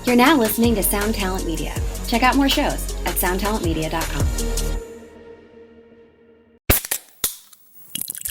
You're now listening to Sound Talent Media. Check out more shows at soundtalentmedia.com.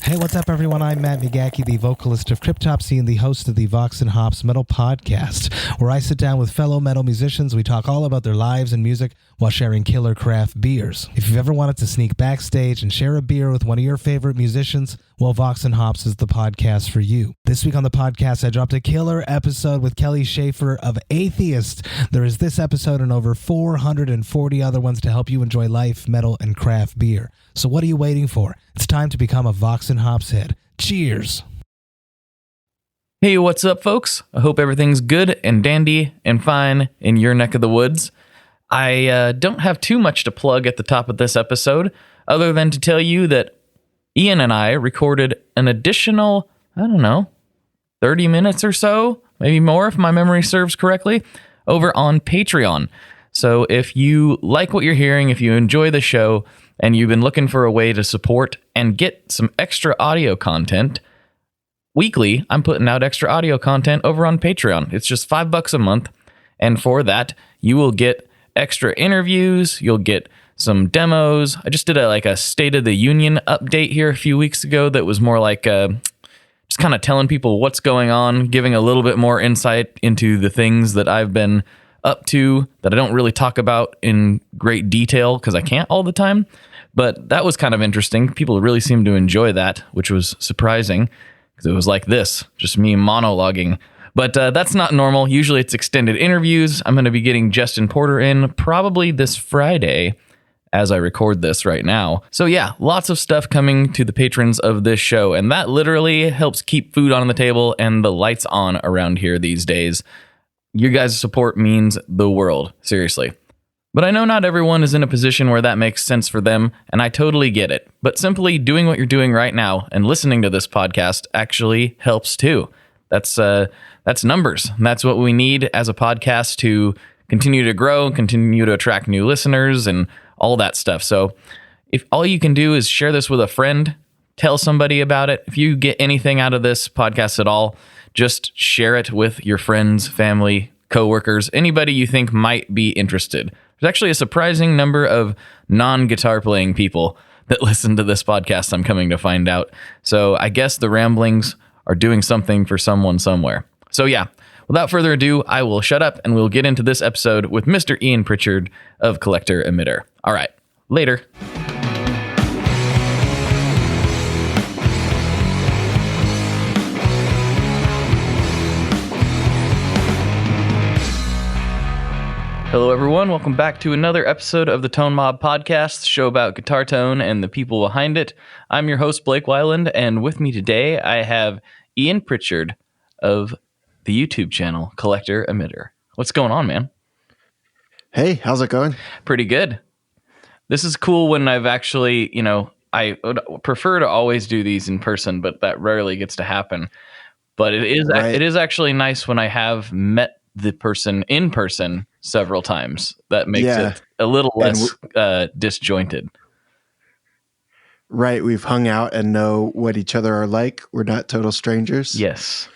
Hey, what's up, everyone? I'm Matt McGachy, the vocalist of Cryptopsy and the host of the Vox and Hops Metal Podcast, where I sit down with fellow metal musicians. We talk all about their lives and music while sharing killer craft beers. If you've ever wanted to sneak backstage and share a beer with one of your favorite musicians, well, Vox and Hops is the podcast for you. This week on the podcast, I dropped a killer episode with Kelly Schaefer of Atheist. There is this episode and over 440 other ones to help you enjoy life, metal, and craft beer. So what are you waiting for? It's time to become a Vox and Hops head. Cheers! Hey, what's up, folks? I hope everything's good and dandy and fine in your neck of the woods. I don't have too much to plug at the top of this episode, other than to tell you that Ian and I recorded an additional, 30 minutes or so, maybe more if my memory serves correctly, over on Patreon. So if you like what you're hearing, if you enjoy the show, and you've been looking for a way to support and get some extra audio content, weekly, I'm putting out extra audio content over on Patreon. It's just $5 a month, and for that, you will get extra interviews, you'll get some demos. I just did a State of the Union update here a few weeks ago that was more like just kind of telling people what's going on, giving a little bit more insight into the things that I've been up to that I don't really talk about in great detail because I can't all the time. But that was kind of interesting. People really seemed to enjoy that, which was surprising because it was like this, just me monologuing. But that's not normal. Usually it's extended interviews. I'm going to be getting Justin Porter in probably this Friday as I record this right now. So yeah, lots of stuff coming to the patrons of this show. And that literally helps keep food on the table and the lights on around here these days. Your guys' support means the world, seriously. But I know not everyone is in a position where that makes sense for them, and I totally get it. But simply doing what you're doing right now and listening to this podcast actually helps too. That's numbers. That's what we need as a podcast to continue to grow, continue to attract new listeners, and all that stuff. So if all you can do is share this with a friend, tell somebody about it. If you get anything out of this podcast at all, just share it with your friends, family, coworkers, anybody you think might be interested. There's actually a surprising number of non-guitar playing people that listen to this podcast, I'm coming to find out. So I guess the ramblings are doing something for someone somewhere. So yeah, without further ado, I will shut up and we'll get into this episode with Mr. Ian Pritchard of Collector Emitter. All right, later. Hello, everyone. Welcome back to another episode of the Tone Mob Podcast, the show about guitar tone and the people behind it. I'm your host, Blake Weiland, and with me today, I have Ian Pritchard of the YouTube channel Collector Emitter. What's going on, man? Hey, how's it going? Pretty good. This is cool when I've actually, I would prefer to always do these in person, but that rarely gets to happen. But it is actually nice when I have met the person in person several times. That makes it a little less disjointed. Right. We've hung out and know what each other are like. We're not total strangers. Yes.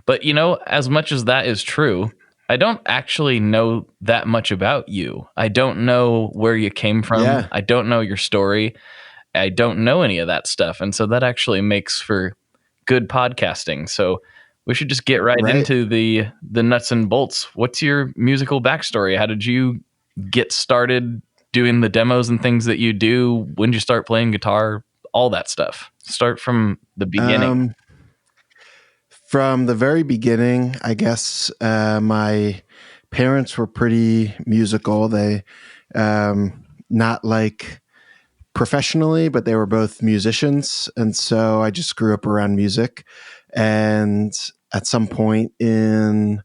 But, as much as that is true, I don't actually know that much about you. I don't know where you came from. Yeah. I don't know your story. I don't know any of that stuff. And so that actually makes for good podcasting. So we should just get right into the nuts and bolts. What's your musical backstory? How did you get started doing the demos and things that you do? When did you start playing guitar? All that stuff. Start from the beginning. From the very beginning, I guess my parents were pretty musical. They, not like professionally, but they were both musicians. And so I just grew up around music. And at some point in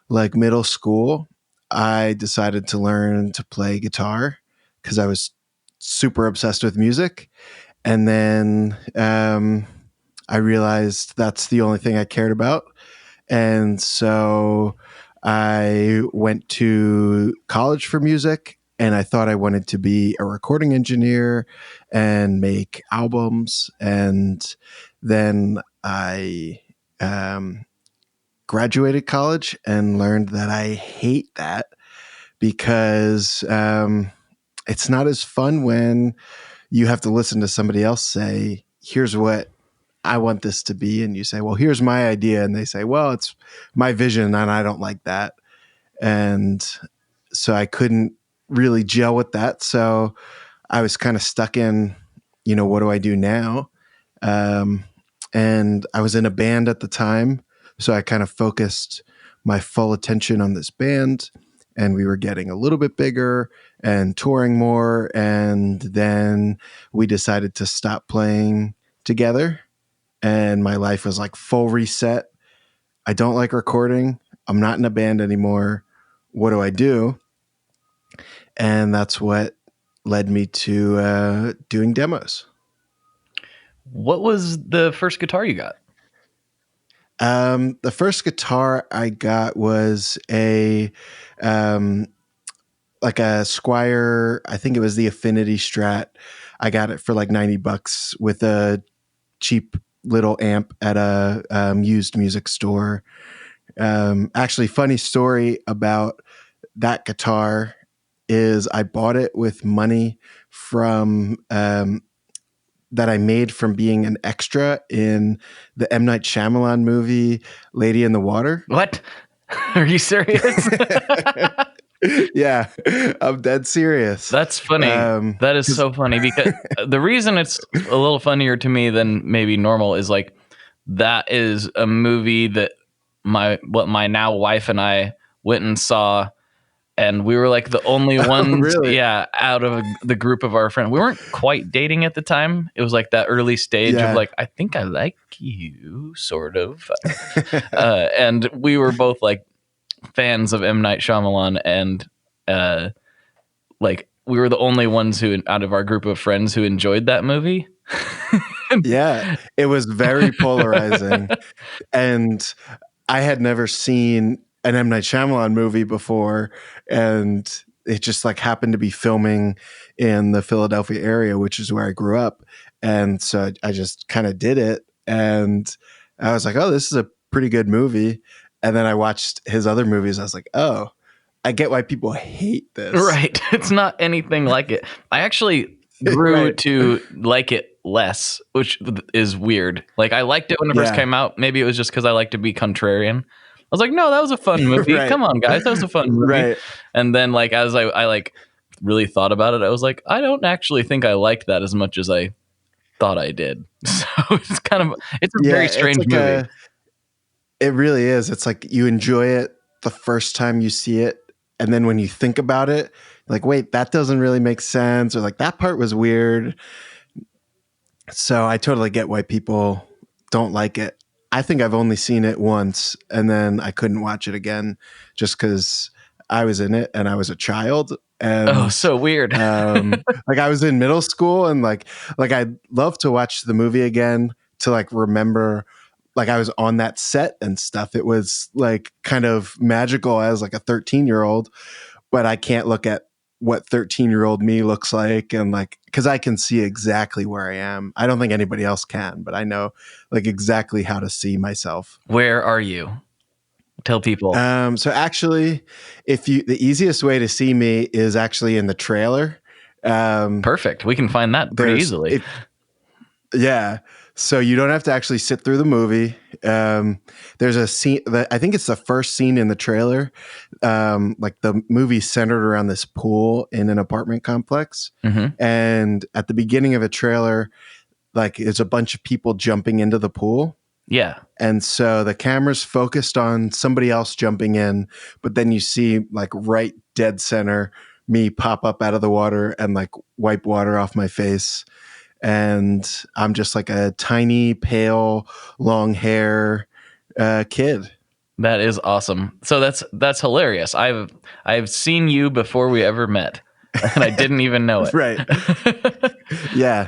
middle school, I decided to learn to play guitar because I was super obsessed with music. And then I realized that's the only thing I cared about. And so I went to college for music, and I thought I wanted to be a recording engineer and make albums. And then I graduated college and learned that I hate that because it's not as fun when you have to listen to somebody else say, here's what I want this to be. And you say, well, here's my idea. And they say, well, it's my vision and I don't like that. And so I couldn't really gel with that. So I was kind of stuck in, what do I do now? And I was in a band at the time. So I kind of focused my full attention on this band, and we were getting a little bit bigger and touring more. And then we decided to stop playing together. And my life was like full reset. I don't like recording. I'm not in a band anymore. What do I do? And that's what led me to doing demos. What was the first guitar you got? The first guitar I got was a Squier. I think it was the Affinity Strat. I got it for like $90 with a cheap little amp at a used music store. Actually, funny story about that guitar is I bought it with money from that I made from being an extra in the M. Night Shyamalan movie, Lady in the Water. What? Are you serious? Yeah, I'm dead serious. That's funny. That is so funny because the reason it's a little funnier to me than maybe normal is like that is a movie that my now wife and I went and saw, and we were like the only ones, really? out of the group of our friends. We weren't quite dating at the time. It was like that early stage of like, I think I like you, sort of. And we were both like fans of M. Night Shyamalan, and like we were the only ones who, out of our group of friends, who enjoyed that movie. Yeah, it was very polarizing. And I had never seen an M. Night Shyamalan movie before, and it just like happened to be filming in the Philadelphia area, which is where I grew up. And so I just kind of did it, and I was like, oh, this is a pretty good movie. And then I watched his other movies. I was like, oh, I get why people hate this. Right. It's not anything like it. I actually grew to like it less, which is weird. Like I liked it when it first came out. Maybe it was just because I like to be contrarian. I was like, no, that was a fun movie. Right. Come on, guys. That was a fun movie. Right. And then like as I like really thought about it, I was like, I don't actually think I liked that as much as I thought I did. So it's a very strange movie. It really is. It's like you enjoy it the first time you see it. And then when you think about it, like, wait, that doesn't really make sense. Or like that part was weird. So I totally get why people don't like it. I think I've only seen it once, and then I couldn't watch it again just because I was in it and I was a child. And so weird. like I was in middle school, and like I'd love to watch the movie again to like remember like I was on that set and stuff. It was like kind of magical as like a 13-year-old, but I can't look at what 13-year-old me looks like, and like because I can see exactly where I am. I don't think anybody else can, but I know like exactly how to see myself. Where are you? Tell people. So actually, the easiest way to see me is actually in the trailer. Perfect. We can find that pretty easily. Yeah. So you don't have to actually sit through the movie. There's a scene that I think it's the first scene in the trailer. Like the movie's centered around this pool in an apartment complex. Mm-hmm. And at the beginning of a trailer, like it's a bunch of people jumping into the pool. Yeah. And so the camera's focused on somebody else jumping in, but then you see like right dead center me pop up out of the water and like wipe water off my face. And I'm just like a tiny, pale, long hair kid. That is awesome. So that's hilarious. I've seen you before we ever met, and I didn't even know it. Right. Yeah.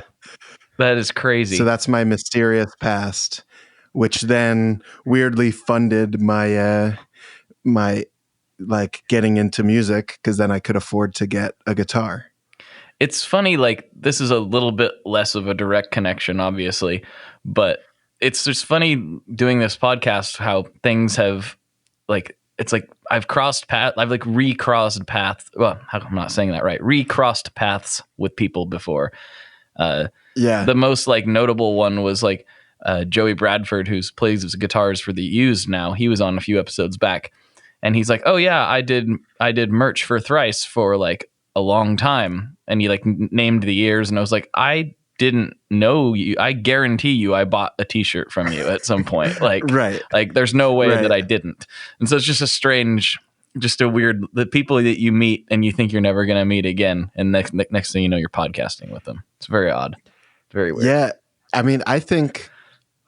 That is crazy. So that's my mysterious past, which then weirdly funded my my like getting into music, because then I could afford to get a guitar. It's funny, like this is a little bit less of a direct connection, obviously, but it's just funny doing this podcast, how things have like, it's like I've like recrossed paths. Well, I'm not saying that right. Recrossed paths with people before. The most like notable one was like Joey Bradford, who plays his guitars for the Used now. He was on a few episodes back, and he's like, "Oh yeah, I did merch for Thrice for like a long time," and he like named the years, and I was like, "I didn't know you. I guarantee you, I bought a T-shirt from you at some point. Like, Right. Like, there's no way that I didn't." And so it's just a weird, the people that you meet and you think you're never going to meet again, and next thing you know, you're podcasting with them. It's very odd, very weird. Yeah, I mean, I think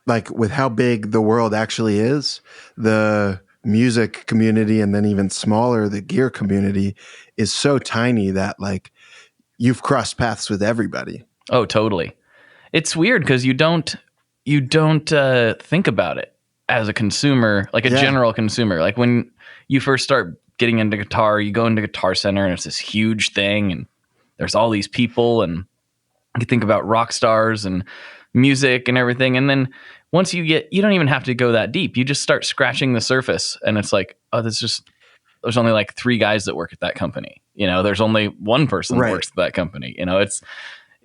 like with how big the world actually is, the music community, and then even smaller, the gear community is so tiny that like you've crossed paths with everybody. Oh, totally. It's weird because you don't think about it as a consumer, like a general consumer. Like when you first start getting into guitar, you go into Guitar Center and it's this huge thing, and there's all these people, and you think about rock stars and music and everything. And then once you don't even have to go that deep. You just start scratching the surface, and it's like, oh, there's only like 3 guys that work at that company. You know, there's only one person that works at that company. You know, it's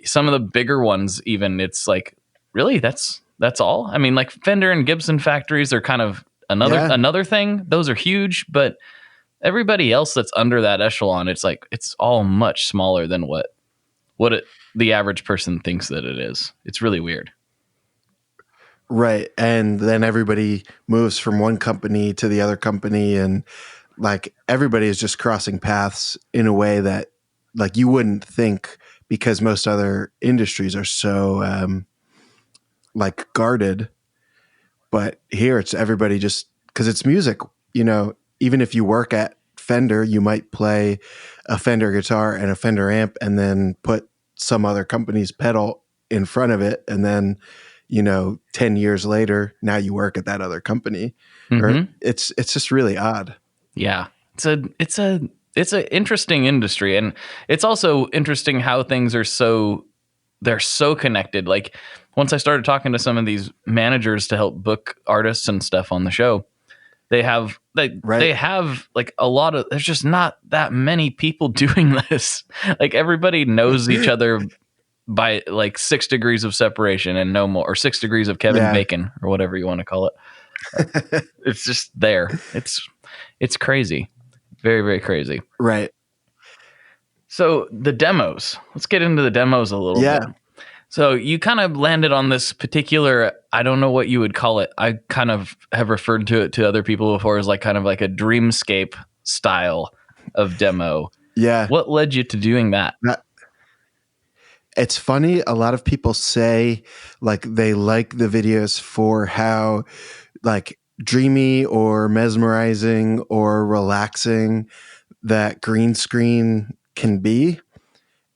some of the bigger ones, even it's like, really, that's all. I mean, like Fender and Gibson factories are kind of another thing. Those are huge, but everybody else that's under that echelon, it's like, it's all much smaller than what the average person thinks that it is. It's really weird. Right. And then everybody moves from one company to the other company, and like everybody is just crossing paths in a way that like you wouldn't think, because most other industries are so like guarded. But here it's everybody, just because it's music. You know, even if you work at Fender, you might play a Fender guitar and a Fender amp and then put some other company's pedal in front of it, and then 10 years later, now you work at that other company. Or it's just really odd. Yeah, it's an interesting industry, and it's also interesting how things are they're so connected. Like once I started talking to some of these managers to help book artists and stuff on the show, they have like a lot of, there's just not that many people doing this. Like everybody knows each other by like 6 degrees of separation and no more, or 6 degrees of Kevin Bacon, or whatever you want to call it. It's just there. It's crazy. Very, very crazy. Right. So the demos, let's get into the demos a little bit. So you kind of landed on this particular, I don't know what you would call it. I kind of have referred to it to other people before as like kind of like a dreamscape style of demo. Yeah. What led you to doing that? It's funny. A lot of people say like they like the videos for how like dreamy or mesmerizing or relaxing that green screen can be.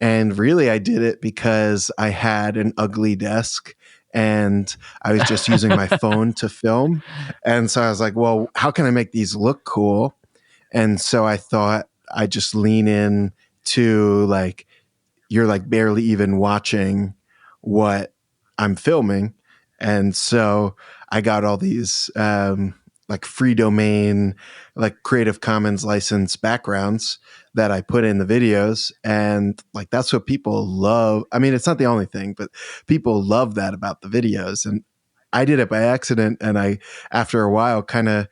And really, I did it because I had an ugly desk and I was just using my phone to film. And so I was like, well, how can I make these look cool? And so I thought I'd just lean in to like, you're like barely even watching what I'm filming. And so I got all these like free domain, like Creative Commons license backgrounds that I put in the videos. And like, that's what people love. I mean, it's not the only thing, but people love that about the videos. And I did it by accident. And I, after a while, kind of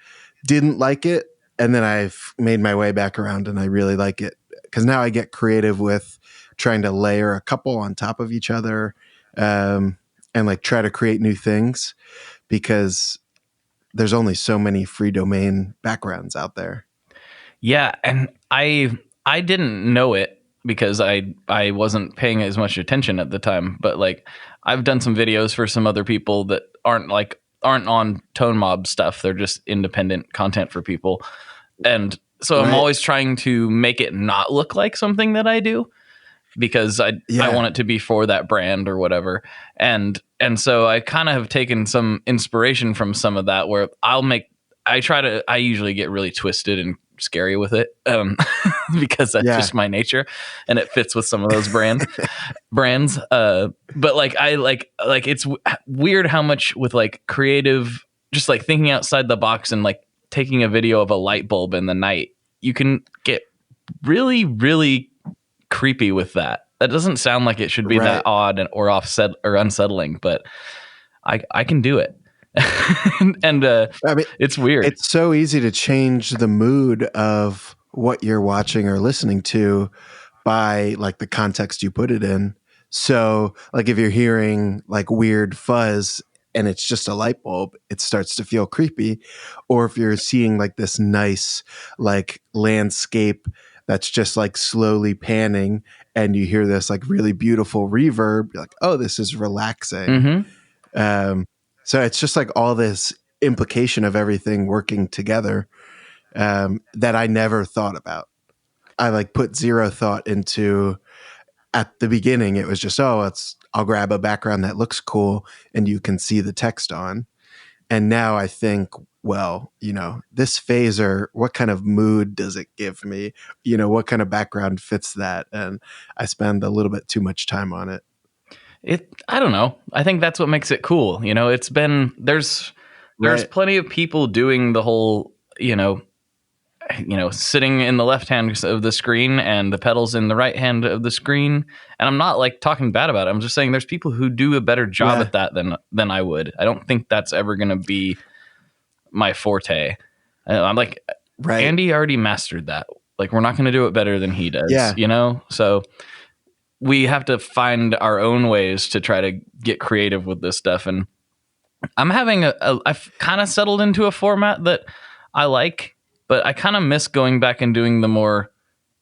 didn't like it. And then I've made my way back around and I really like it, because now I get creative with trying to layer a couple on top of each other and like try to create new things, because there's only so many free domain backgrounds out there. Yeah. And I didn't know it because I wasn't paying as much attention at the time, but like I've done some videos for some other people that aren't on Tone Mob stuff. They're just independent content for people. And so I'm always trying to make it not look like something that I do, because I want it to be for that brand or whatever. And so I kind of have taken some inspiration from some of that, where I usually get really twisted and scary with it, because that's just my nature, and it fits with some of those brands. But like I like it's weird how much with like creative, just like thinking outside the box and like taking a video of a light bulb in the night, you can get really, really creepy with that. That doesn't sound like it should be that odd or offset or unsettling, but I can do it. and I mean, it's weird. It's so easy to change the mood of what you're watching or listening to by like the context you put it in. So like if you're hearing like weird fuzz and it's just a light bulb, it starts to feel creepy. Or if you're seeing like this nice like landscape that's just like slowly panning and you hear this like really beautiful reverb, you're like, oh, this is relaxing. So it's just like all this implication of everything working together that I never thought about. I like put zero thought into. At the beginning, it was just, I'll grab a background that looks cool and you can see the text on. And now I think, well, this phaser, what kind of mood does it give me? What kind of background fits that? And I spend a little bit too much time on it. I don't know. I think that's what makes it cool. It's been, there's plenty of people doing the whole, sitting in the left hand of the screen and the pedals in the right hand of the screen. And I'm not like talking bad about it. I'm just saying there's people who do a better job at that than I would. I don't think that's ever going to be my forte. I'm like, Andy already mastered that. Like, we're not going to do it better than he does, So we have to find our own ways to try to get creative with this stuff. And I'm having I've kind of settled into a format that I like, but I kind of miss going back and doing the more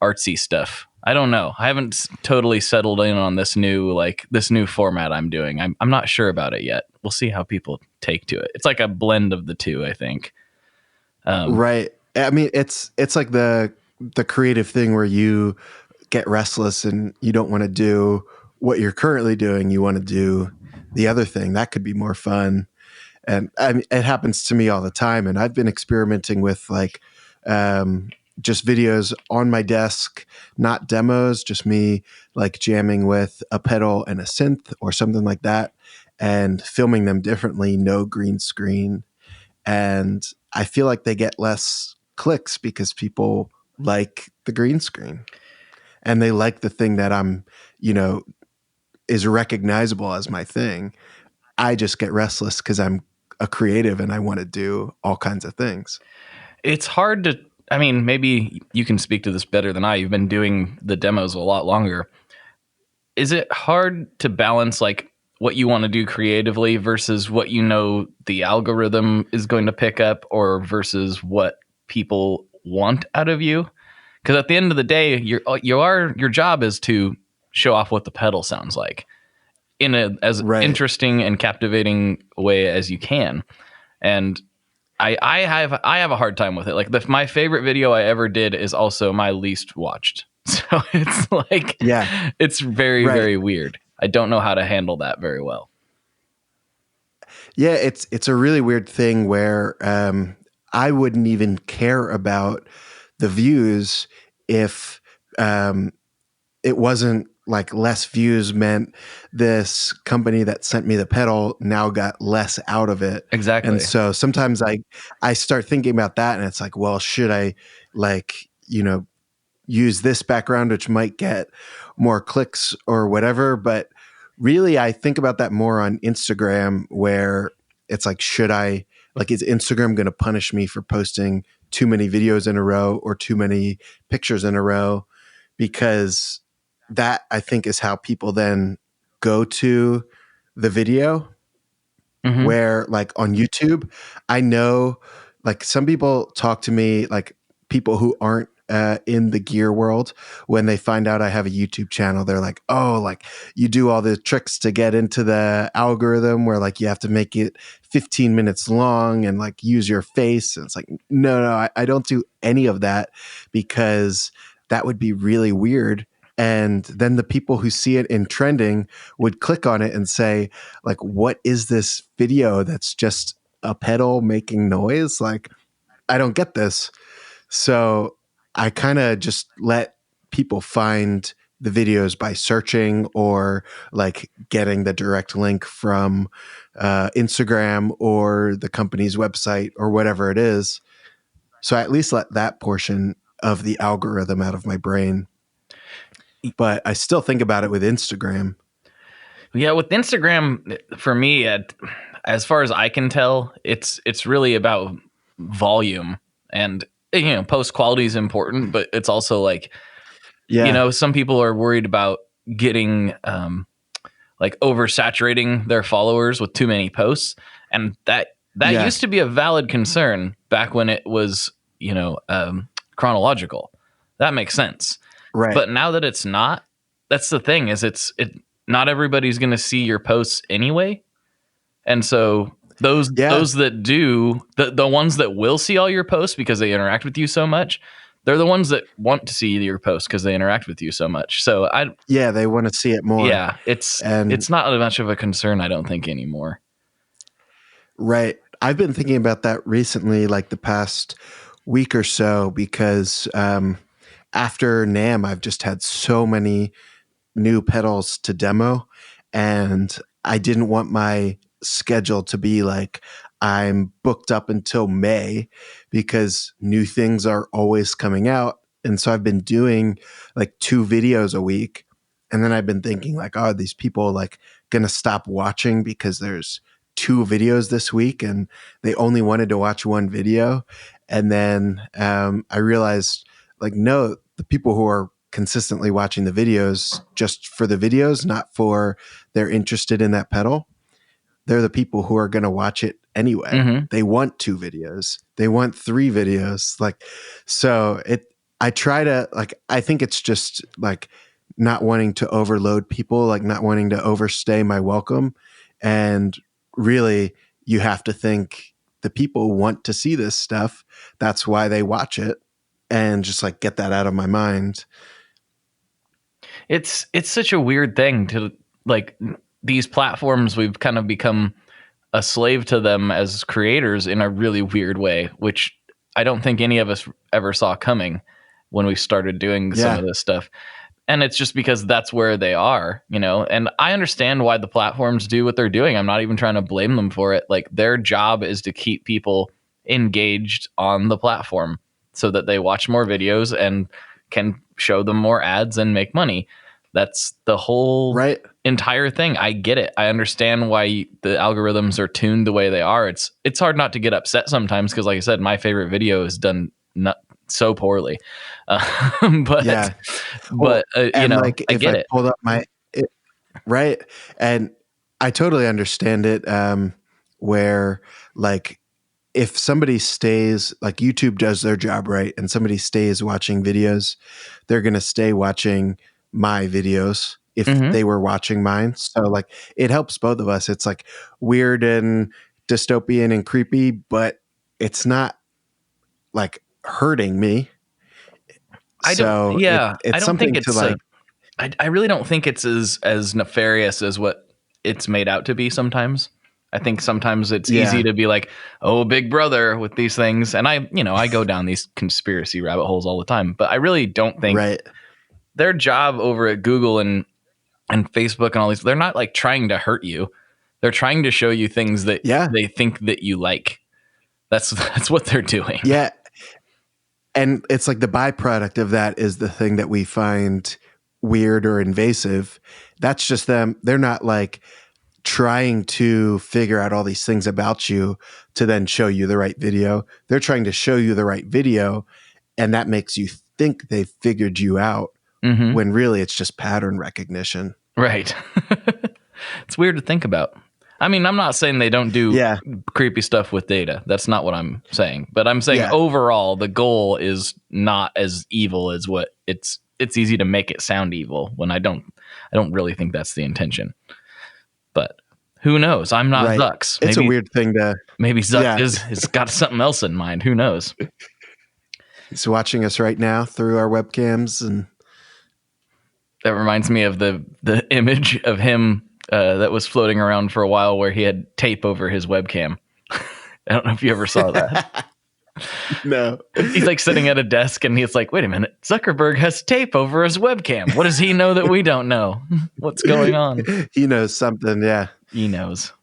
artsy stuff. I don't know. I haven't totally settled in on this new format I'm doing. I'm not sure about it yet. We'll see how people take to it. It's like a blend of the two, I think. Right. I mean, it's like the creative thing where you get restless and you don't want to do what you're currently doing. You want to do the other thing. That could be more fun. And I mean, it happens to me all the time. And I've been experimenting with like just videos on my desk, not demos, just me like jamming with a pedal and a synth or something like that and filming them differently, no green screen. And I feel like they get less clicks because people like the green screen and they like the thing that I'm, is recognizable as my thing. I just get restless because I'm a creative and I want to do all kinds of things. It's hard to, I mean, maybe you can speak to this better than I. You've been doing the demos a lot longer. Is it hard to balance like what you want to do creatively versus what the algorithm is going to pick up, or versus what people want out of you? Because at the end of the day, your job is to show off what the pedal sounds like in as interesting and captivating way as you can. And I have a hard time with it. Like my favorite video I ever did is also my least watched. So it's like, it's very, very weird. I don't know how to handle that very well. Yeah, it's a really weird thing where I wouldn't even care about the views if it wasn't like less views meant this company that sent me the pedal now got less out of it. Exactly. And so sometimes I start thinking about that and it's like, well, should I use this background, which might get more clicks or whatever. But really, I think about that more on Instagram where it's like, is Instagram going to punish me for posting too many videos in a row or too many pictures in a row? Because that, I think, is how people then go to the video. Where like on YouTube, I know like some people talk to me, like people who aren't in the gear world, when they find out I have a YouTube channel, they're like, oh, like you do all the tricks to get into the algorithm where like you have to make it 15 minutes long and like use your face. And it's like, no, I don't do any of that because that would be really weird. And then the people who see it in trending would click on it and say, like, what is this video that's just a pedal making noise? Like, I don't get this. So I kind of just let people find the videos by searching or like getting the direct link from Instagram or the company's website or whatever it is. So I at least let that portion of the algorithm out of my brain. But I still think about it with Instagram. Yeah, with Instagram, for me, as far as I can tell, it's really about volume, and post quality is important, but it's also like, some people are worried about getting like oversaturating their followers with too many posts, and that used to be a valid concern back when it was chronological. That makes sense, right? But now that it's not, that's the thing, is not everybody's going to see your posts anyway. And so those that do, the ones that will see all your posts because they interact with you so much, they're the ones that want to see your posts because they interact with you so much. So they want to see it more. Yeah, it's not much of a concern, I don't think, anymore. Right. I've been thinking about that recently, like the past week or so, because after NAMM, I've just had so many new pedals to demo, and I didn't want my schedule to be like I'm booked up until May because new things are always coming out. And so I've been doing like 2 videos a week. And then I've been thinking like, oh, these people like going to stop watching because there's 2 videos this week and they only wanted to watch 1 video. And then I realized like, no, the people who are consistently watching the videos just for the videos, not for they're interested in that pedal. They're the people who are going to watch it anyway. Mm-hmm. They want 2 videos. They want 3 videos. Like, so I try to like, I think it's just like not wanting to overload people, like not wanting to overstay my welcome. And really you have to think the people want to see this stuff. That's why they watch it, and just like get that out of my mind. It's such a weird thing to like these platforms. We've kind of become a slave to them as creators in a really weird way, which I don't think any of us ever saw coming when we started doing some of this stuff. And it's just because that's where they are, and I understand why the platforms do what they're doing. I'm not even trying to blame them for it. Like, their job is to keep people engaged on the platform so that they watch more videos and can show them more ads and make money. That's the whole entire thing. I get it. I understand why the algorithms are tuned the way they are. It's hard not to get upset sometimes because, like I said, my favorite video is done not so poorly. But I get it. Pulled up right, and I totally understand it. Where like, if somebody stays, like YouTube does their job right, and somebody stays watching videos, they're going to stay watching my videos if they were watching mine. So like, it helps both of us. It's like weird and dystopian and creepy, but it's not like hurting me. I don't think it's like, I really don't think it's as nefarious as what it's made out to be sometimes. I think sometimes it's easy to be like, oh, Big Brother with these things. And I go down these conspiracy rabbit holes all the time, but I really don't think their job over at Google and Facebook and all these, they're not like trying to hurt you. They're trying to show you things that they think that you like. That's what they're doing. Yeah. And it's like the byproduct of that is the thing that we find weird or invasive. That's just them. They're not like trying to figure out all these things about you to then show you the right video. They're trying to show you the right video, and that makes you think they've figured you out when really it's just pattern recognition. Right. It's weird to think about. I mean, I'm not saying they don't do creepy stuff with data. That's not what I'm saying. But I'm saying overall, the goal is not as evil as what it's easy to make it sound evil when I don't really think that's the intention. But who knows? I'm not Zucks. It's a weird thing to... Maybe Zuck has got something else in mind. Who knows? He's watching us right now through our webcams. And that reminds me of the image of him that was floating around for a while where he had tape over his webcam. I don't know if you ever saw that. No. He's like sitting at a desk and he's like, wait a minute, Zuckerberg has tape over his webcam. What does he know that we don't know? What's going on? He knows something, yeah. He knows.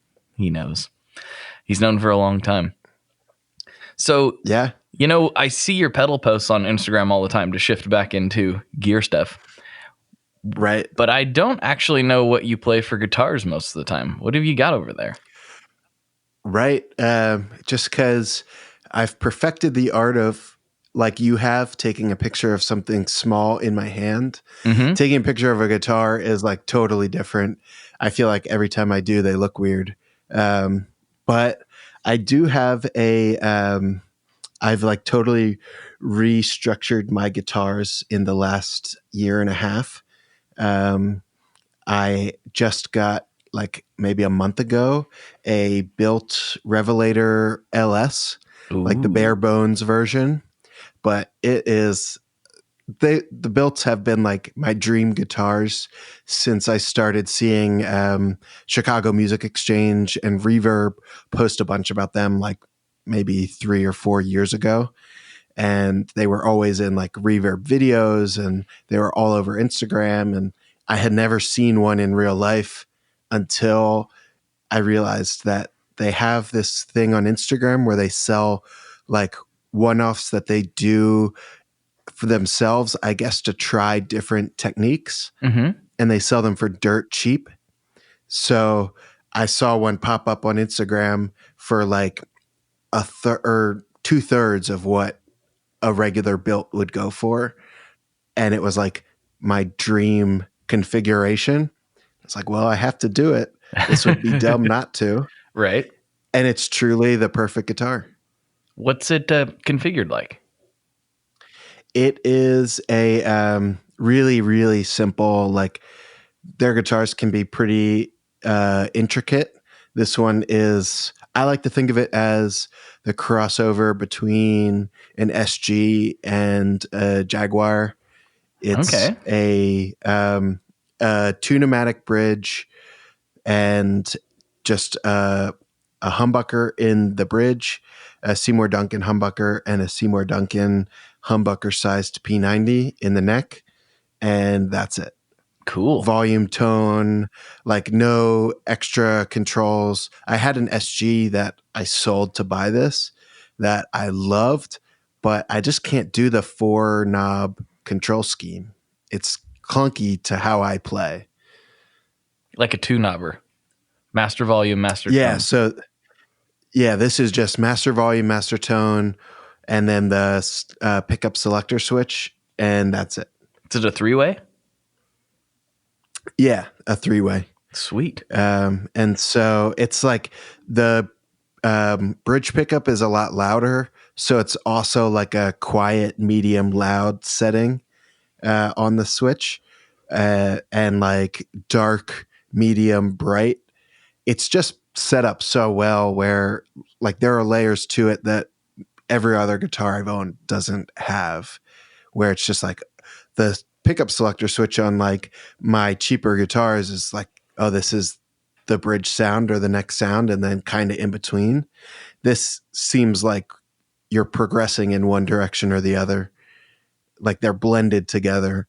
He's known for a long time. So, Yeah. I see your pedal posts on Instagram all the time to shift back into gear stuff. Right. But I don't actually know what you play for guitars most of the time. What have you got over there? Right. Just because I've perfected the art of, like you have, taking a picture of something small in my hand. Mm-hmm. Taking a picture of a guitar is like totally different. I feel like every time I do, they look weird. But I do have I've like totally restructured my guitars in the last year and a half. I just got, like maybe a month ago, a built Revelator LS, like the bare bones version. But it is, the builts have been like my dream guitars since I started seeing Chicago Music Exchange and Reverb post a bunch about them, like maybe 3 or 4 years ago. And they were always in like Reverb videos, and they were all over Instagram. And I had never seen one in real life until I realized that they have this thing on Instagram where they sell like one-offs that they do for themselves, I guess, to try different techniques. Mm-hmm. And they sell them for dirt cheap. So I saw one pop up on Instagram for like a or 2/3 of what a regular built would go for. And it was like my dream configuration. It's like, well, I have to do it. This would be dumb not to. Right. And it's truly the perfect guitar. What's it configured like? It is a really, really simple, like their guitars can be pretty intricate. This one is, I like to think of it as the crossover between an SG and a Jaguar. It's a two-pneumatic bridge and just a humbucker in the bridge, a Seymour Duncan humbucker, and a Seymour Duncan humbucker-sized P90 in the neck, and that's it. Cool. Volume, tone, like no extra controls. I had an SG that I sold to buy this that I loved, but I just can't do the 4-knob control scheme. It's clunky to how I play. Like a 2-knobber. Master volume, master tone. Yeah, so this is just master volume, master tone, and then the pickup selector switch, and that's it. Is it a 3-way? Yeah, a 3-way. Sweet. And so it's like the bridge pickup is a lot louder, so it's also like a quiet, medium, loud setting on the switch, and like dark, medium, bright. It's just set up so well where like there are layers to it that every other guitar I've owned doesn't have, where it's just like the pickup selector switch on like my cheaper guitars is like, oh, this is the bridge sound or the next sound, and then kind of in between. This seems like you're progressing in one direction or the other, like they're blended together.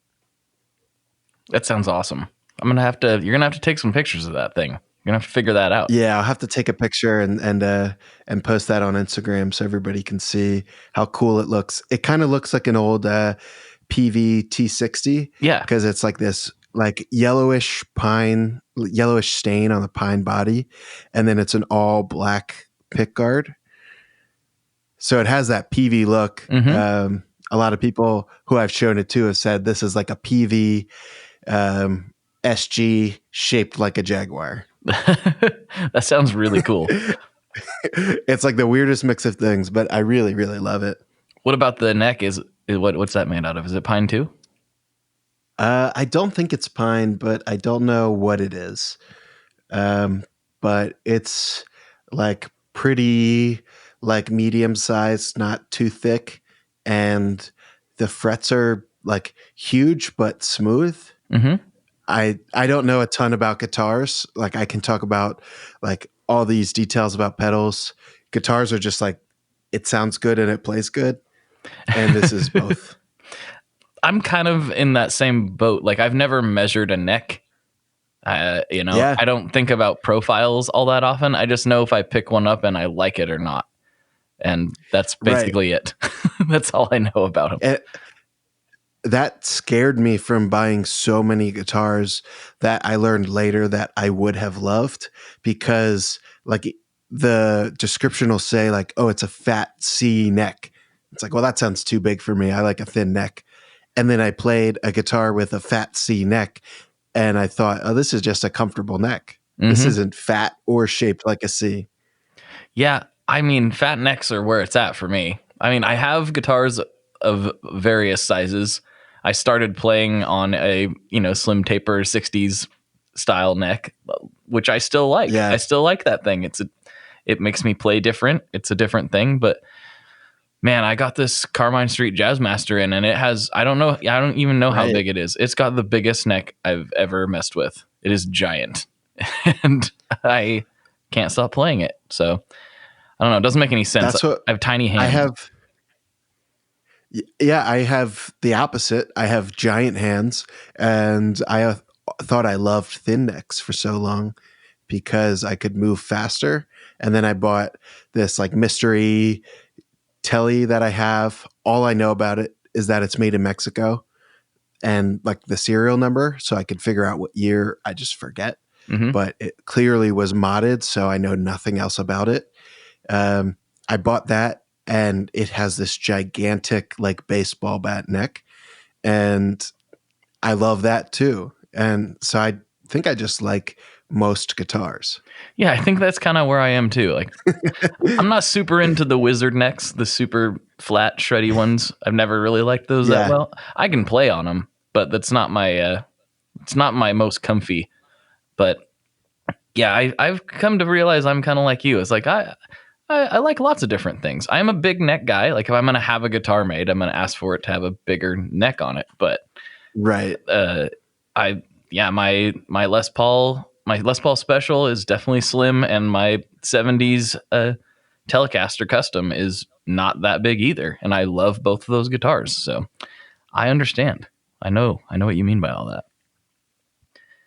That sounds awesome. You're gonna have to take some pictures of that thing. You're gonna have to figure that out. Yeah, I'll have to take a picture and post that on Instagram so everybody can see how cool it looks. It kind of looks like an old PV T60. Yeah, because it's like this like yellowish stain on the pine body, and then it's an all black pick guard. So it has that PV look. Mm-hmm. A lot of people who I've shown it to have said this is like a PV SG shaped like a Jaguar. That sounds really cool. It's like the weirdest mix of things, but I really, really love it. What about the neck? What's that made out of? Is it pine too? I don't think it's pine, but I don't know what it is. But it's like pretty, like medium sized, not too thick, and the frets are like huge but smooth. Mm-hmm. I don't know a ton about guitars. Like I can talk about like all these details about pedals. Guitars are just like it sounds good and it plays good. And this is both. I'm kind of in that same boat. Like, I've never measured a neck. Yeah. I don't think about profiles all that often. I just know if I pick one up and I like it or not. And that's basically it. That's all I know about them. And that scared me from buying so many guitars that I learned later that I would have loved, because like the description will say like, oh, it's a fat C neck. It's like, well, that sounds too big for me. I like a thin neck. And then I played a guitar with a fat C neck, and I thought, oh, this is just a comfortable neck. This isn't fat or shaped like a C. Yeah, I mean, fat necks are where it's at for me. I mean, I have guitars of various sizes. I started playing on a, slim taper 60s style neck, which I still like. Yeah. I still like that thing. It makes me play different. It's a different thing, but man, I got this Carmine Street Jazzmaster in, and it has, I don't even know how big it is. It's got the biggest neck I've ever messed with. It is giant. And I can't stop playing it. So I don't know. It doesn't make any sense. That's what I have tiny hands. I have the opposite. I have giant hands, and I thought I loved thin necks for so long because I could move faster. And then I bought this like mystery telly that I have. All I know about it is that it's made in Mexico and like the serial number, so I could figure out what year. I just forget. But it clearly was modded, so I know nothing else about it. I bought that, and it has this gigantic like baseball bat neck, and I love that too. And so I think I just like most guitars. Yeah, I think that's kind of where I am too. Like, I'm not super into the wizard necks, the super flat, shreddy ones. I've never really liked those that well. I can play on them, but that's not my it's not my most comfy. But yeah, I've come to realize I'm kind of like you. It's like I like lots of different things. I'm a big neck guy. Like, if I'm going to have a guitar made, I'm going to ask for it to have a bigger neck on it. But my Les Paul Special is definitely slim, and my 70s Telecaster Custom is not that big either. And I love both of those guitars. So I understand. I know what you mean by all that.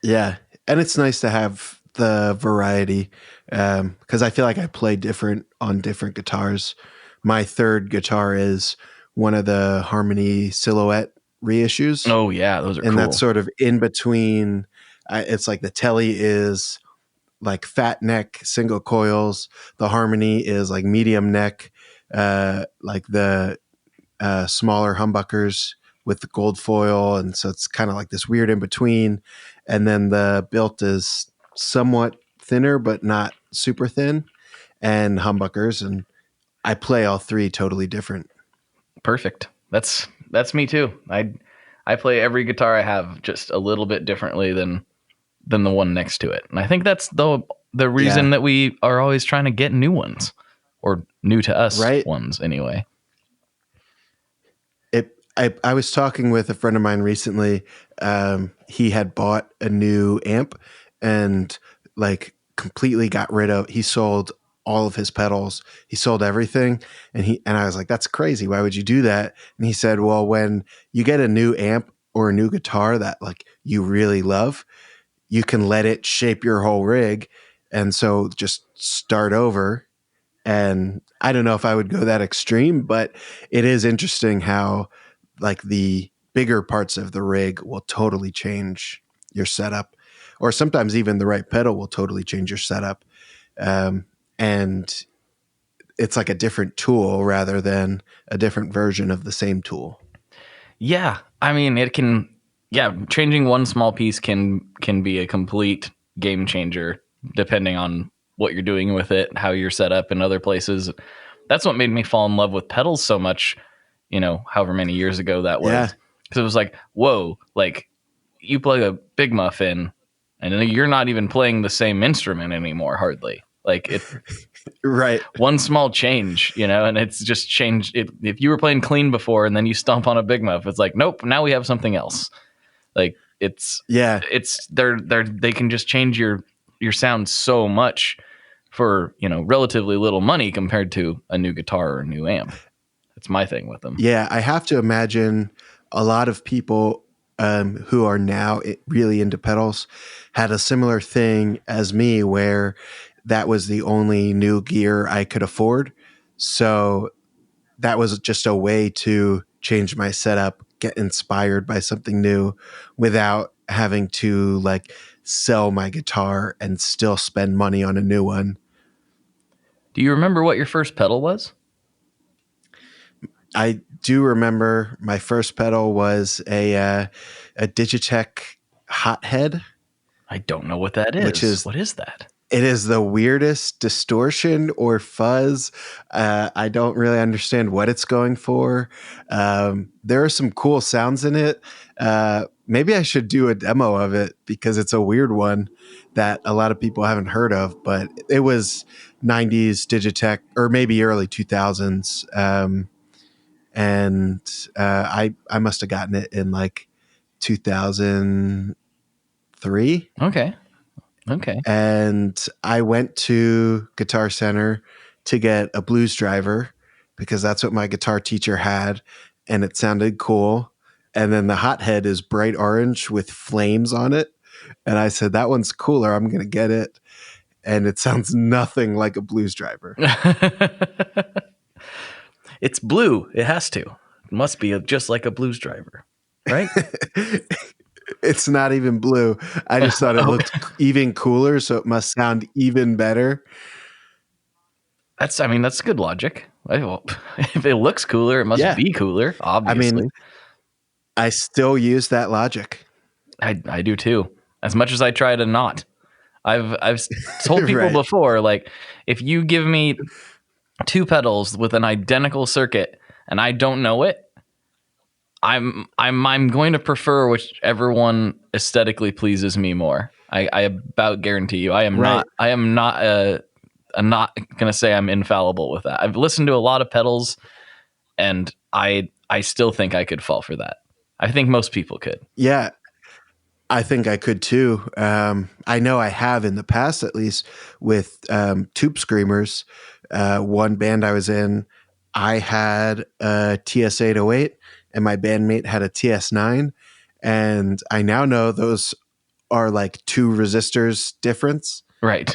Yeah. And it's nice to have the variety, because I feel like I play different on different guitars. My third guitar is one of the Harmony Silhouette reissues. Oh yeah, those are cool. And that's sort of in between. It's like the Telly is like fat neck, single coils. The Harmony is like medium neck, like the smaller humbuckers with the gold foil. And so it's kind of like this weird in between. And then the Built is somewhat thinner, but not super thin, and humbuckers. And I play all three totally different. Perfect. That's me too. I play every guitar I have just a little bit differently than the one next to it. And I think that's the reason that we are always trying to get new ones, or new to us ones anyway. I was talking with a friend of mine recently. He had bought a new amp and like completely got rid of, he sold all of his pedals. He sold everything. And I was like, that's crazy. Why would you do that? And he said, well, when you get a new amp or a new guitar that like you really love, you can let it shape your whole rig. And so just start over. And I don't know if I would go that extreme, but it is interesting how like the bigger parts of the rig will totally change your setup, or sometimes even the right pedal will totally change your setup. And it's like a different tool rather than a different version of the same tool. Yeah. I mean, changing one small piece can be a complete game changer depending on what you're doing with it, how you're set up in other places. That's what made me fall in love with pedals so much, however many years ago that was. Yeah. Because it was like, whoa, like you plug a Big Muff in and you're not even playing the same instrument anymore, hardly. Like it, right. One small change, and it's just changed. If you were playing clean before and then you stomp on a Big Muff, it's like, nope, now we have something else. Like they can just change your sound so much for, relatively little money compared to a new guitar or a new amp. That's my thing with them. Yeah, I have to imagine a lot of people who are now really into pedals had a similar thing as me, where that was the only new gear I could afford. So that was just a way to change my setup, get inspired by something new without having to like sell my guitar and still spend money on a new one. Do you remember what your first pedal was? I do remember my first pedal was a Digitech Hothead. I don't know what that is. What is that? It is the weirdest distortion or fuzz. I don't really understand what it's going for. There are some cool sounds in it. Maybe I should do a demo of it because it's a weird one that a lot of people haven't heard of, but it was 90s Digitech or maybe early 2000s. I must have gotten it in like 2003. Okay. And I went to Guitar Center to get a blues driver because that's what my guitar teacher had, and it sounded cool. And then the Hothead is bright orange with flames on it. And I said, that one's cooler. I'm going to get it. And it sounds nothing like a blues driver. It's blue. It has to. It must be just like a blues driver, right? It's not even blue. I just thought it looked even cooler, so it must sound even better. That's good logic. If it looks cooler, it must be cooler, obviously. I mean, I still use that logic. I do too. As much as I try to not. I've told people before, like, if you give me two pedals with an identical circuit and I don't know it, I'm going to prefer whichever one aesthetically pleases me more. I about guarantee you. I'm not gonna say I'm infallible with that. I've listened to a lot of pedals, and I still think I could fall for that. I think most people could. Yeah, I think I could too. I know I have in the past, at least with Tube Screamers. One band I was in, I had a TS-808 and my bandmate had a TS-9. And I now know those are like two resistors difference. Right.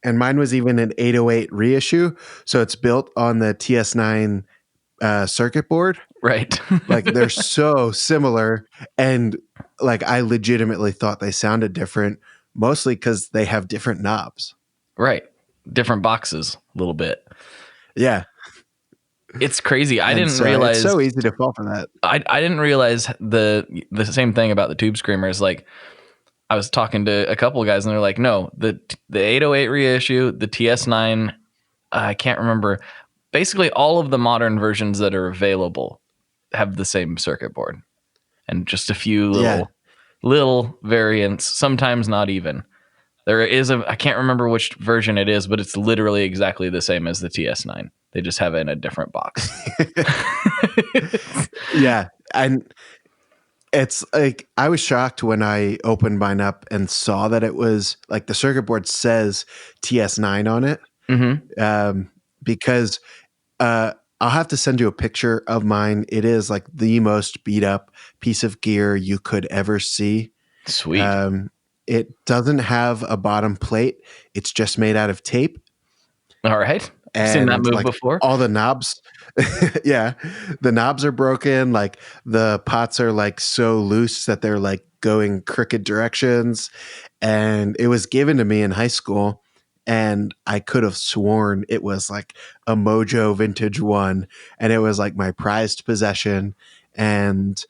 And mine was even an 808 reissue. So it's built on the TS-9 circuit board. Right. Like they're so similar. And like I legitimately thought they sounded different, mostly because they have different knobs. Right. Different boxes a little bit. Yeah. It's crazy. I didn't realize it's so easy to fall for that. I didn't realize the same thing about the Tube Screamers. Like, I was talking to a couple of guys and they're like, no, the 808 reissue, the TS-9, I can't remember. Basically all of the modern versions that are available have the same circuit board and just a few little variants, sometimes not even. There is I can't remember which version it is, but it's literally exactly the same as the TS-9. They just have it in a different box. Yeah. And it's like, I was shocked when I opened mine up and saw that it was like the circuit board says TS-9 on it. Mm-hmm. Because I'll have to send you a picture of mine. It is like the most beat up piece of gear you could ever see. Sweet. It doesn't have a bottom plate. It's just made out of tape. All right. I've seen that move before. All the knobs. Yeah. The knobs are broken. Like the pots are like so loose that they're like going crooked directions. And it was given to me in high school. And I could have sworn it was like a Mojo vintage one. And it was like my prized possession. And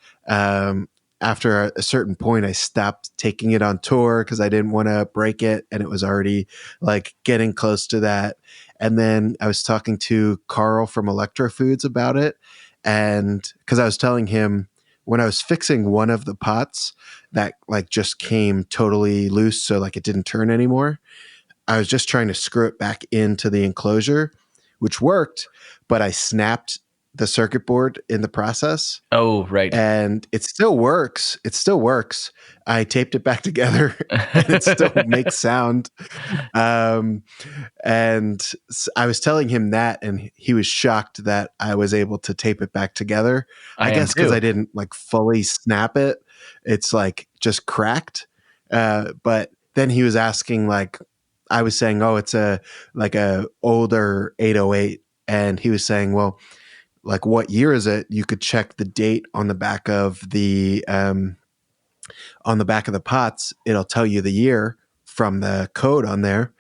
after a certain point, I stopped taking it on tour because I didn't want to break it. And it was already like getting close to that. And then I was talking to Carl from Electro Foods about it. And because I was telling him when I was fixing one of the pots that like just came totally loose. So like it didn't turn anymore. I was just trying to screw it back into the enclosure, which worked, but I snapped the circuit board in the process. Oh, right. And it still works. It still works. I taped it back together and it still makes sound. Um, and I was telling him that, and he was shocked that I was able to tape it back together. I guess because I didn't like fully snap it. It's like just cracked. But then he was asking, like, I was saying, oh, it's a older 808. And he was saying, well, like, what year is it? You could check the date on the back of the pots. It'll tell you the year from the code on there.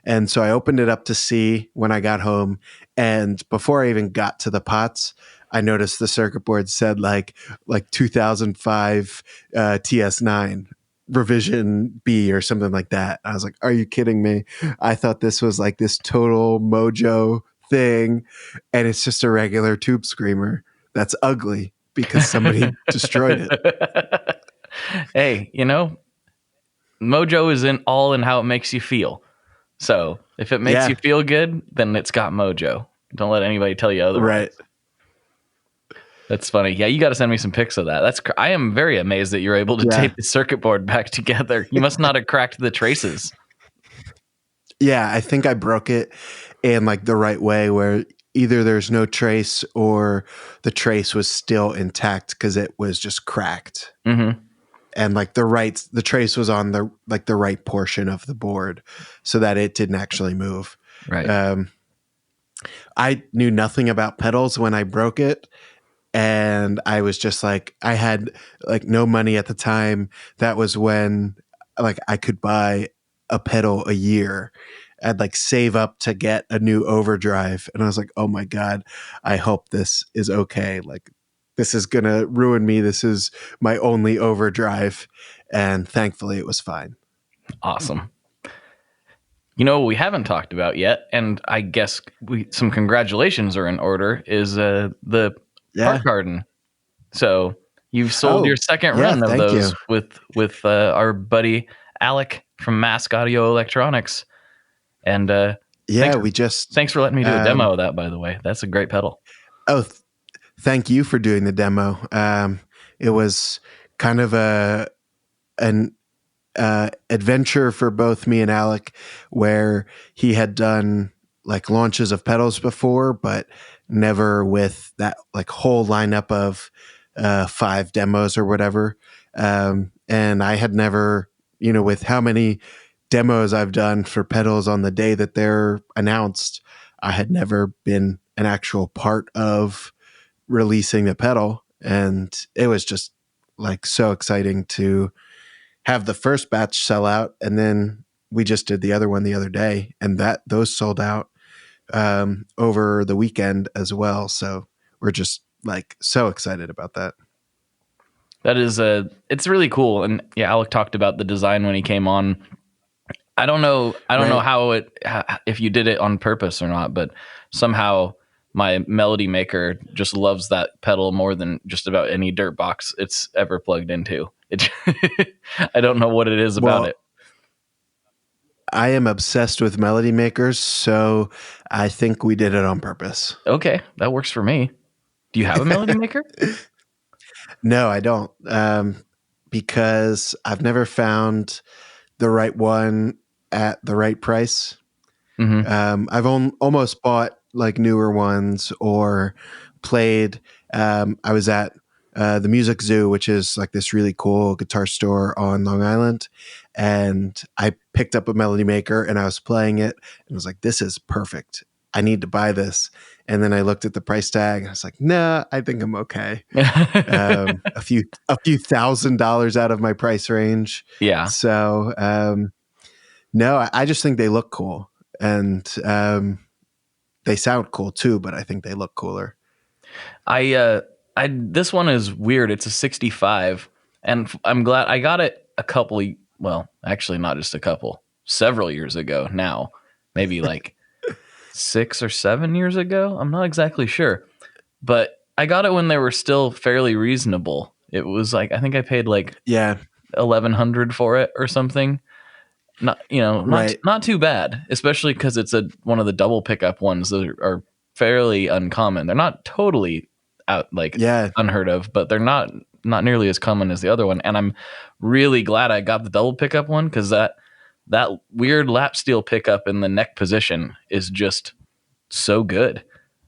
And so I opened it up to see when I got home. And before I even got to the pots, I noticed the circuit board said like 2005 TS9 revision B or something like that. I was like, are you kidding me? I thought this was like this total mojo thing, and it's just a regular tube screamer that's ugly because somebody destroyed it. Hey, mojo is in how it makes you feel. So if it makes you feel good, then it's got mojo. Don't let anybody tell you otherwise. Right. That's funny. Yeah, you got to send me some pics of that. I am very amazed that you're able to tape the circuit board back together. You must not have cracked the traces. Yeah, I think I broke it in like the right way, where either there's no trace or the trace was still intact because it was just cracked. Mm-hmm. And like the trace was on the right portion of the board so that it didn't actually move. Right. I knew nothing about pedals when I broke it. And I was just like, I had like no money at the time. That was when like I could buy a pedal a year. I'd like save up to get a new overdrive. And I was like, oh my God, I hope this is okay. Like, this is going to ruin me. This is my only overdrive. And thankfully it was fine. Awesome. What we haven't talked about yet, and I guess some congratulations are in order, is the Park Garden. So you've sold your second run of those with our buddy Alec from Mask Audio Electronics. And thanks for letting me do a demo of that, by the way. That's a great pedal. Oh, thank you for doing the demo. It was kind of an adventure for both me and Alec, where he had done like launches of pedals before, but never with that like whole lineup of 5 demos or whatever. And I had never, with how many demos I've done for pedals on the day that they're announced, I had never been an actual part of releasing the pedal. And it was just like so exciting to have the first batch sell out. And then we just did the other one the other day, and those sold out over the weekend as well. So we're just like so excited about that. That is it's really cool. And yeah, Alec talked about the design when he came on. I don't know how if you did it on purpose or not, but somehow my Melody Maker just loves that pedal more than just about any dirt box it's ever plugged into. I don't know what it is about it. I am obsessed with Melody Makers, so I think we did it on purpose. Okay, that works for me. Do you have a Melody Maker? No, I don't, because I've never found the right one at the right price. Mm-hmm. I've almost bought like newer ones or played. I was at the Music Zoo, which is like this really cool guitar store on Long Island. And I picked up a Melody Maker and I was playing it and I was like, this is perfect. I need to buy this. And then I looked at the price tag and I was like, nah, I think I'm okay. A few $1,000s out of my price range. Yeah. So, no, I just think they look cool, and they sound cool too, but I think they look cooler. This one is weird. It's a 65, and I'm glad I got it actually not just a couple, several years ago now, maybe like 6 or 7 years ago. I'm not exactly sure, but I got it when they were still fairly reasonable. It was like, I think I paid like $1,100 for it or something. Not too bad, especially because it's one of the double pickup ones that are fairly uncommon. They're not totally out unheard of, but they're not nearly as common as the other one. And I'm really glad I got the double pickup one, because that weird lap steel pickup in the neck position is just so good.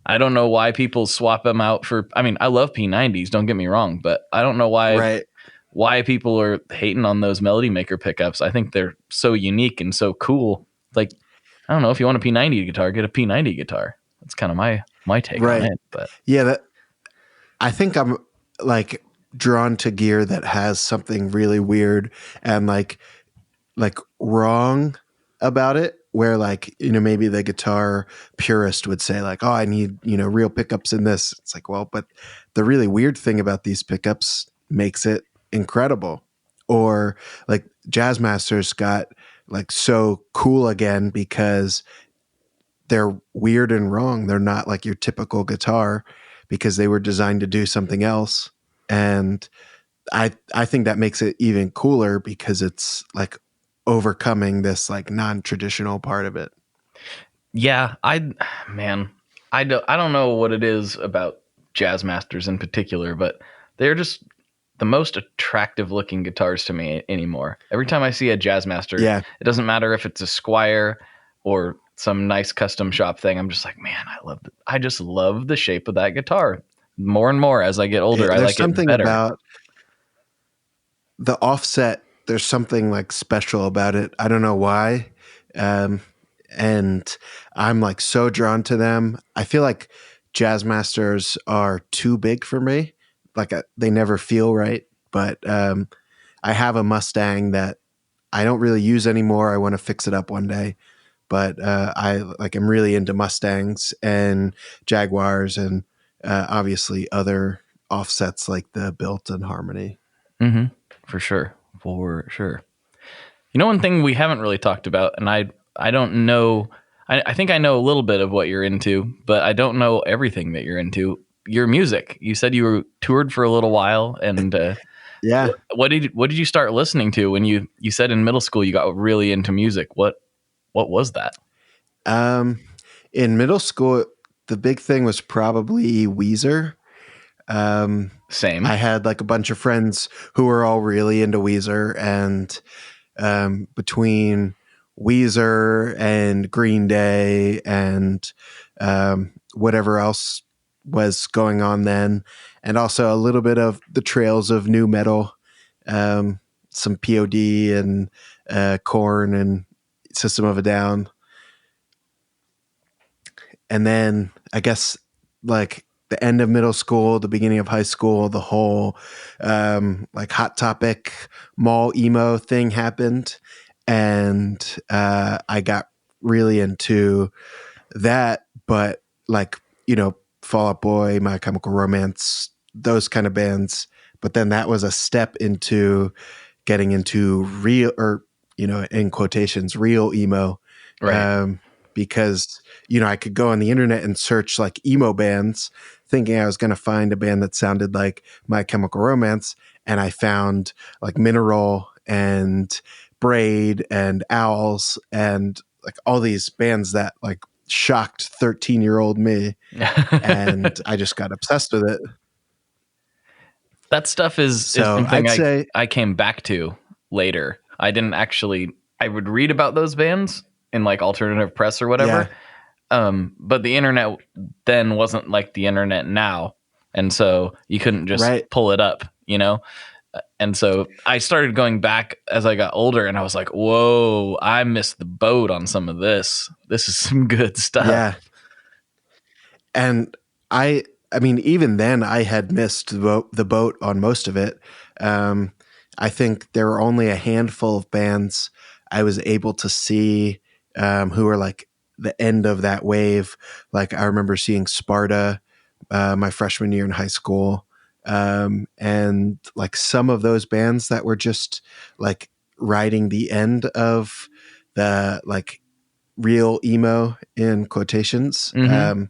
I don't know why people swap them out for. I mean, I love P90s. Don't get me wrong, but I don't know why people are hating on those Melody Maker pickups. I think they're so unique and so cool. Like, I don't know, if you want a P90 guitar, get a P90 guitar. That's kind of my take on it. But yeah, I think I'm like drawn to gear that has something really weird and like wrong about it, where like, you know, maybe the guitar purist would say like, oh, I need, you know, real pickups in this. It's like, well, but the really weird thing about these pickups makes it incredible. Or like Jazzmasters got like so cool again because they're weird and wrong. They're not like your typical guitar because they were designed to do something else. And I think that makes it even cooler because it's like overcoming this like non-traditional part of it. Yeah, I don't know what it is about Jazzmasters in particular, but they're just the most attractive looking guitars to me anymore. Every time I see a Jazzmaster, it doesn't matter if it's a Squire or some nice custom shop thing. I'm just like, man, I just love the shape of that guitar more and more as I get older. I like it better. There's something about the offset. There's something like special about it. I don't know why. And I'm like so drawn to them. I feel like Jazzmasters are too big for me. Like they never feel right. But I have a Mustang that I don't really use anymore. I want to fix it up one day. But I'm really into Mustangs and Jaguars and obviously other offsets like the Built and Harmony. Mm-hmm. For sure. You know, one thing we haven't really talked about, and I don't know, I think I know a little bit of what you're into, but I don't know everything that you're into. Your music. You said you were toured for a little while, and yeah. What did you start listening to when you said in middle school you got really into music? What was that? In middle school, the big thing was probably Weezer. Same. I had like a bunch of friends who were all really into Weezer, and between Weezer and Green Day and whatever else was going on then, and also a little bit of the trails of new metal, some POD and Korn and System of a Down. And then I guess like the end of middle school, the beginning of high school, the whole like Hot Topic mall emo thing happened. And I got really into that, but like, you know, Fall Out Boy, My Chemical Romance, those kind of bands. But then that was a step into getting into real, or, you know, in quotations, real emo. Right. Because, you know, I could go on the internet and search like emo bands thinking I was going to find a band that sounded like My Chemical Romance. And I found like Mineral and Braid and Owls and like all these bands that like shocked 13-year-old me. And I just got obsessed with it. That stuff is something I came back to later. I would read about those bands in like alternative press or whatever. Yeah. But the internet then wasn't like the internet now. And so you couldn't just pull it up, you know? And so I started going back as I got older, and I was like, whoa, I missed the boat on some of this. This is some good stuff. Yeah. And I mean, even then I had missed the boat on most of it. I think there were only a handful of bands I was able to see who were like the end of that wave. Like I remember seeing Sparta my freshman year in high school. And like some of those bands that were just like riding the end of the like real emo in quotations. Mm-hmm.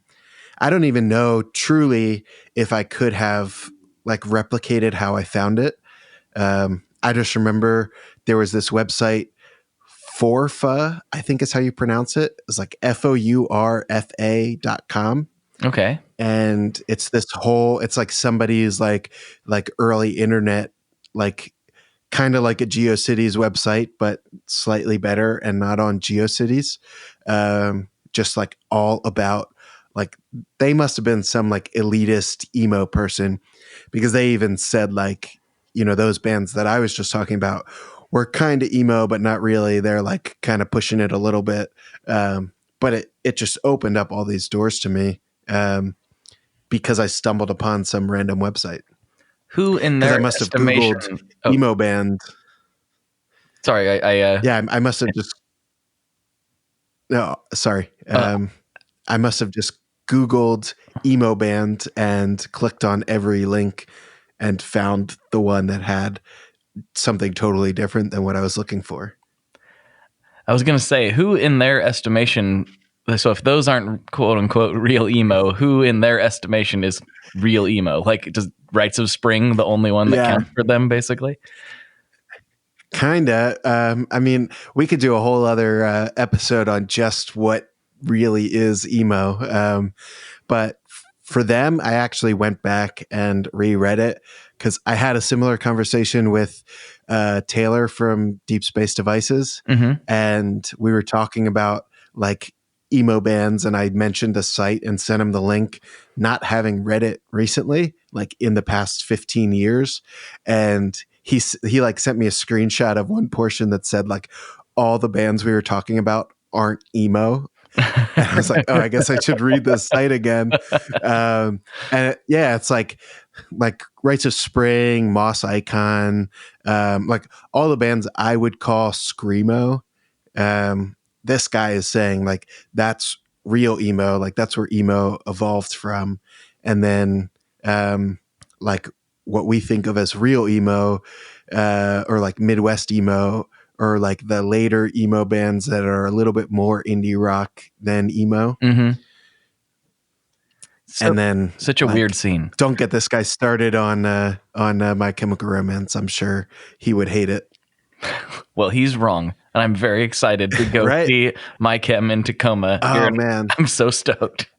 I don't even know truly if I could have like replicated how I found it. I just remember there was this website, Forfa, I think is how you pronounce it. It's like FOURFA.com. Okay. And it's like somebody's like early internet, like kind of like a GeoCities website, but slightly better and not on GeoCities. Just like all about, like, they must have been some like elitist emo person, because they even said, like, those bands that I was just talking about were kind of emo, but not really. They're like kind of pushing it a little bit. But it just opened up all these doors to me, because I stumbled upon some random website. Who in Because I their must have estimation? Googled Oh, emo band. sorry. Yeah, I must have just. No, sorry. I must have just Googled emo band and clicked on every link and found the one that had something totally different than what I was looking for. I was going to say, who in their estimation, so if those aren't quote unquote real emo, who in their estimation is real emo? Like, does Rites of Spring the only one that counts for them, basically? Kinda. I mean, we could do a whole other episode on just what really is emo. But for them, I actually went back and reread it, because I had a similar conversation with Taylor from Deep Space Devices, and we were talking about like emo bands, and I mentioned the site and sent him the link, not having read it recently, like in the past 15 years. And he like sent me a screenshot of one portion that said, like, all the bands we were talking about aren't emo. And I was like, oh, I guess I should read this site again. It's like Rites of Spring, Moss Icon, like all the bands I would call screamo. This guy is saying, like, that's real emo, like that's where emo evolved from. And then like what we think of as real emo, or like Midwest emo, or like the later emo bands that are a little bit more indie rock than emo. And then such a weird scene. Don't get this guy started on My Chemical Romance. I'm sure he would hate it. Well, he's wrong, and I'm very excited to go see My Chem in Tacoma. Oh man, I'm so stoked.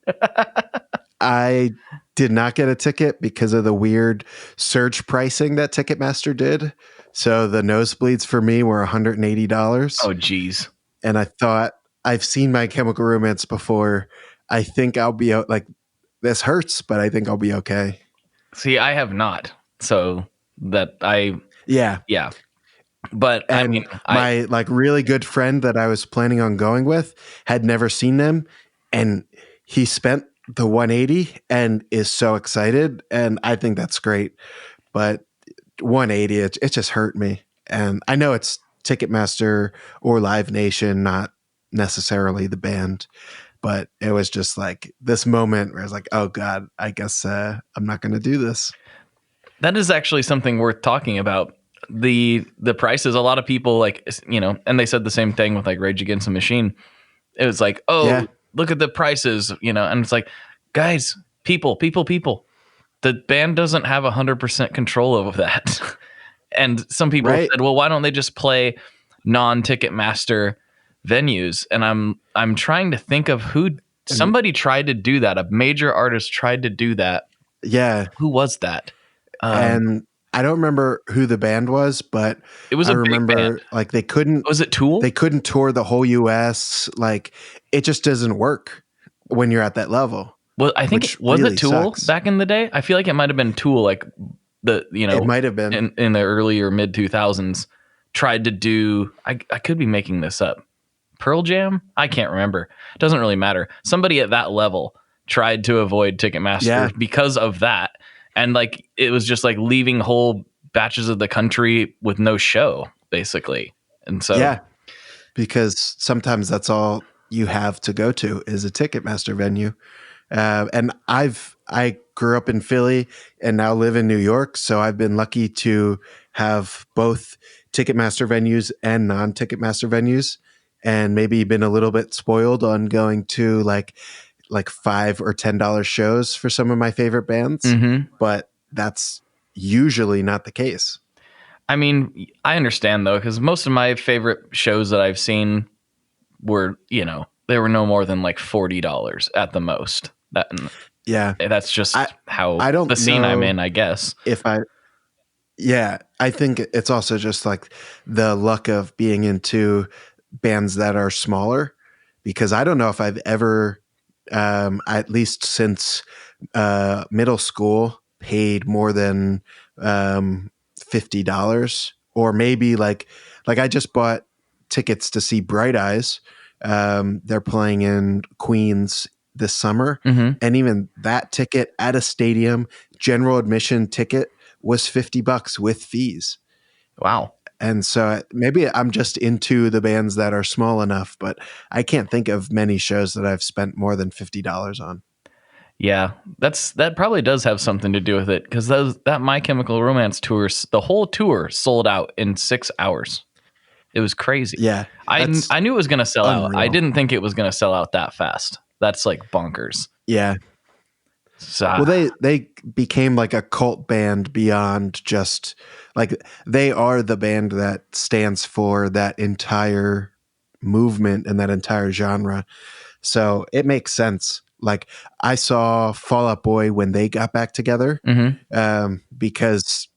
I did not get a ticket because of the weird surge pricing that Ticketmaster did. So the nosebleeds for me were $180. Oh, geez. And I thought, I've seen My Chemical Romance before. I think I'll be out. Like, this hurts, but I think I'll be okay. See, I have not. So that Yeah. But and I mean, my like really good friend that I was planning on going with had never seen them, and he spent the 180 and is so excited. And I think that's great. But 180, it just hurt me. And I know it's Ticketmaster or Live Nation, not necessarily the band, but it was just like this moment where I was like, oh God, I guess I'm not going to do this. That is actually something worth talking about. The prices, a lot of people, like, and they said the same thing with like Rage Against the Machine. It was like, look at the prices, and it's like, guys, people. The band doesn't have 100% control over that. And some people said, well, why don't they just play non-Ticketmaster venues? And I'm trying to think of who somebody tried to do that. A major artist tried to do that. Yeah. Who was that? And I don't remember who the band was, but it was big band. Like they couldn't. Was it Tool? They couldn't tour the whole U.S. Like it just doesn't work when you're at that level. Well, I think was really it Tool sucks. back in the day? I feel like it might have been Tool, like it might have been in the early or mid 2000s. Tried to do. I could be making this up. Pearl Jam? I can't remember. Doesn't really matter. Somebody at that level tried to avoid Ticketmaster because of that. And like it was just like leaving whole batches of the country with no show, basically. And so because sometimes that's all you have to go to is a Ticketmaster venue. And I grew up in Philly and now live in New York, so I've been lucky to have both Ticketmaster venues and non-Ticketmaster venues, and maybe been a little bit spoiled on going to like $5 or $10 shows for some of my favorite bands, but that's usually not the case. I mean, I understand though, because most of my favorite shows that I've seen were, they were no more than like $40 at the most. Yeah. That's just how I don't the scene I'm know in, I guess. I think it's also just like the luck of being into bands that are smaller, because I don't know if I've ever, at least since middle school, paid more than $50, or maybe like I just bought tickets to see Bright Eyes. They're playing in Queens this summer, and even that ticket at a stadium, general admission ticket, was $50 with fees. Wow. And so maybe I'm just into the bands that are small enough, but I can't think of many shows that I've spent more than $50 on. Yeah, that probably does have something to do with it, because that My Chemical Romance tour, the whole tour sold out in 6 hours. It was crazy. Yeah, I knew it was going to sell out. I unreal. didn't think it was going to sell out that fast. That's like bonkers. Yeah. So, Well, they became like a cult band beyond just like, they are the band that stands for that entire movement and that entire genre. So it makes sense. Like, I saw Fall Out Boy when they got back together, because,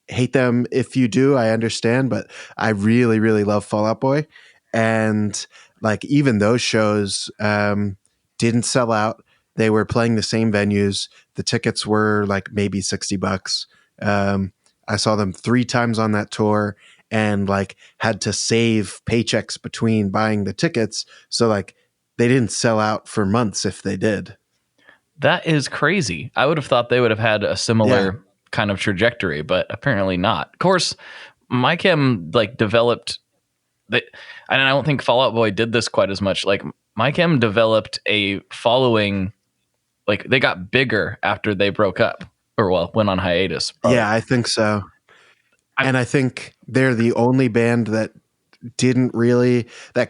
hate them if you do, I understand, but I really, really love Fall Out Boy. And like, even those shows didn't sell out. They were playing the same venues. The tickets were like maybe $60. I saw them 3 times on that tour, and like had to save paychecks between buying the tickets. So like, they didn't sell out for months if they did. that is crazy. I would have thought they would have had a similar kind of trajectory, but apparently not. Of course, My Chem like developed, and I don't think Fall Out Boy did this quite as much. Like, My Chem developed a following. Like, they got bigger after they broke up, or went on hiatus. Probably. Yeah, I think so. And I think they're the only band that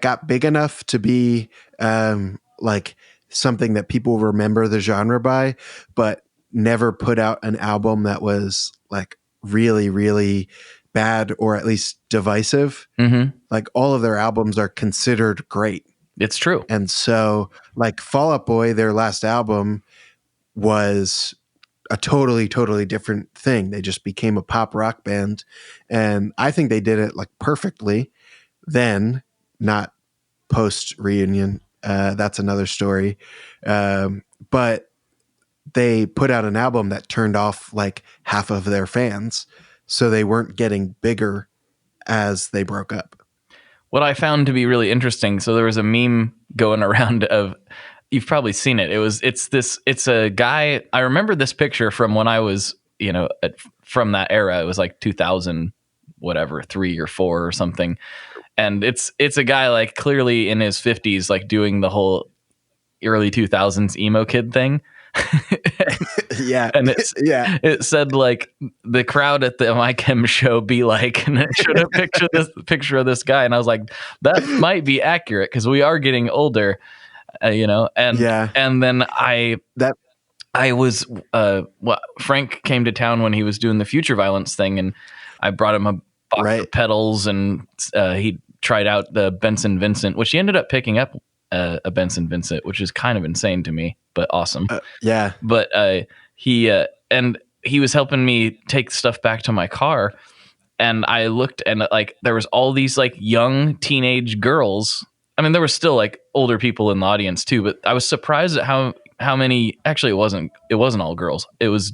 got big enough to be like something that people remember the genre by, but never put out an album that was like really, really bad, or at least divisive. Like, all of their albums are considered great. It's true. And so like Fall Out Boy, their last album was a totally, totally different thing. They just became a pop rock band. And I think they did it like perfectly then, not post reunion. That's another story. But they put out an album that turned off like half of their fans. So they weren't getting bigger as they broke up. What I found to be really interesting, so there was a meme going around of, you've probably seen it. It's a guy. I remember this picture from when I was, from that era. It was like 2000, whatever, 3 or 4 or something. And it's a guy like clearly in his 50s, like doing the whole early 2000s emo kid thing. Yeah. And it said like, the crowd at the My Chem show be like, and it showed a picture of this guy. And I was like, that might be accurate, because we are getting older, and then I was, Frank came to town when he was doing the Future Violence thing, and I brought him a box of pedals, and he tried out the Benson Vincent, which he ended up picking up a Benson Vincent, which is kind of insane to me, but awesome. But he was helping me take stuff back to my car, and I looked, and like there was all these like young teenage girls. I mean, there were still like older people in the audience too, but I was surprised at how many. Actually, it wasn't all girls. It was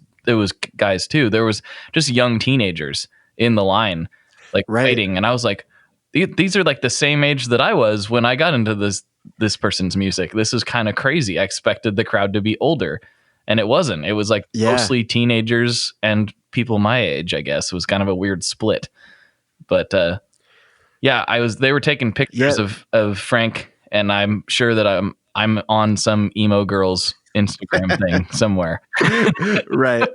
guys too. There was just young teenagers in the line, like waiting, and I was like, these are like the same age that I was when I got into this person's music. This is kind of crazy. I expected the crowd to be older, and it wasn't. It was like mostly teenagers and people my age, I guess. It was kind of a weird split. But they were taking pictures of Frank, and I'm sure that I'm on some emo girl's Instagram thing somewhere. Right.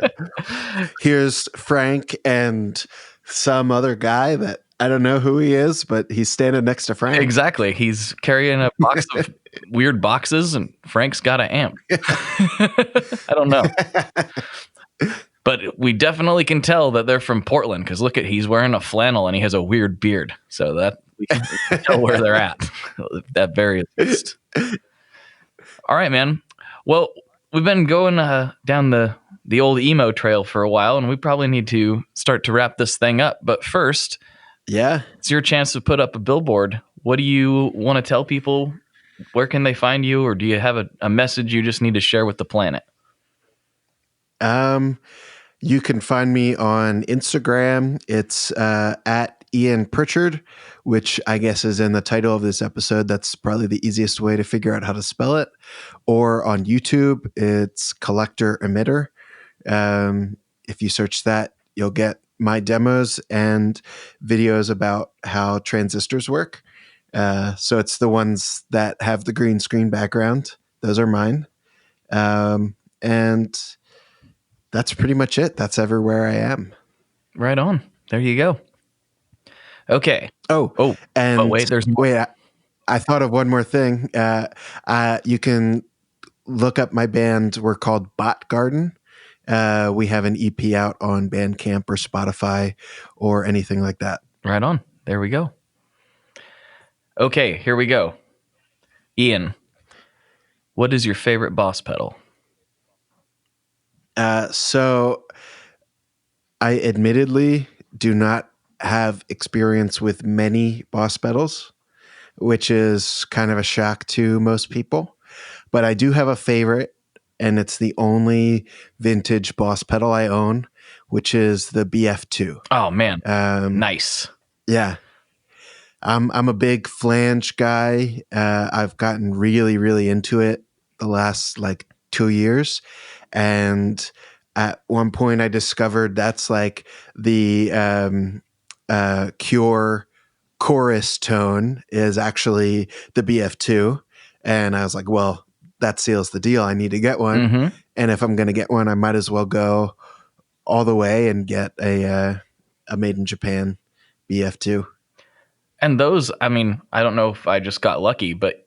Here's Frank and some other guy that I don't know who he is, but he's standing next to Frank. Exactly. He's carrying a box of weird boxes, and Frank's got an amp. I don't know. But we definitely can tell that they're from Portland, because look he's wearing a flannel and he has a weird beard. So that we can tell where they're at, at very least. All right, man. Well, we've been going down the old emo trail for a while, and we probably need to start to wrap this thing up. But first, Yeah. it's your chance to put up a billboard. What do you want to tell people? Where can they find you? Or do you have a message you just need to share with the planet? You can find me on Instagram. It's at Ian Pritchard, which I guess is in the title of this episode. That's probably the easiest way to figure out how to spell it. Or on YouTube, it's Collector Emitter. If you search that, you'll get my demos and videos about how transistors work. So it's the ones that have the green screen background. Those are mine. And that's pretty much it. That's everywhere I am. Right on. There you go. Okay. And wait, there's more. wait. I thought of one more thing. You can look up my band. We're called Bot Garden. We have an EP out on Bandcamp or Spotify or anything like that. Right on. There we go. Okay, here we go. Ian, what is your favorite Boss pedal? So I admittedly do not have experience with many Boss pedals, which is kind of a shock to most people. But I do have a favorite, and it's the only vintage Boss pedal I own, which is the BF2. Oh, man. Nice. Yeah. I'm a big flange guy. I've gotten really, really into it the last 2 years. And at one point I discovered that's like the Cure chorus tone is actually the BF2. And I was like, well, that seals the deal. I need to get one. Mm-hmm. And if I'm going to get one, I might as well go all the way and get a made in Japan BF2. And those, I mean, I don't know if I just got lucky, but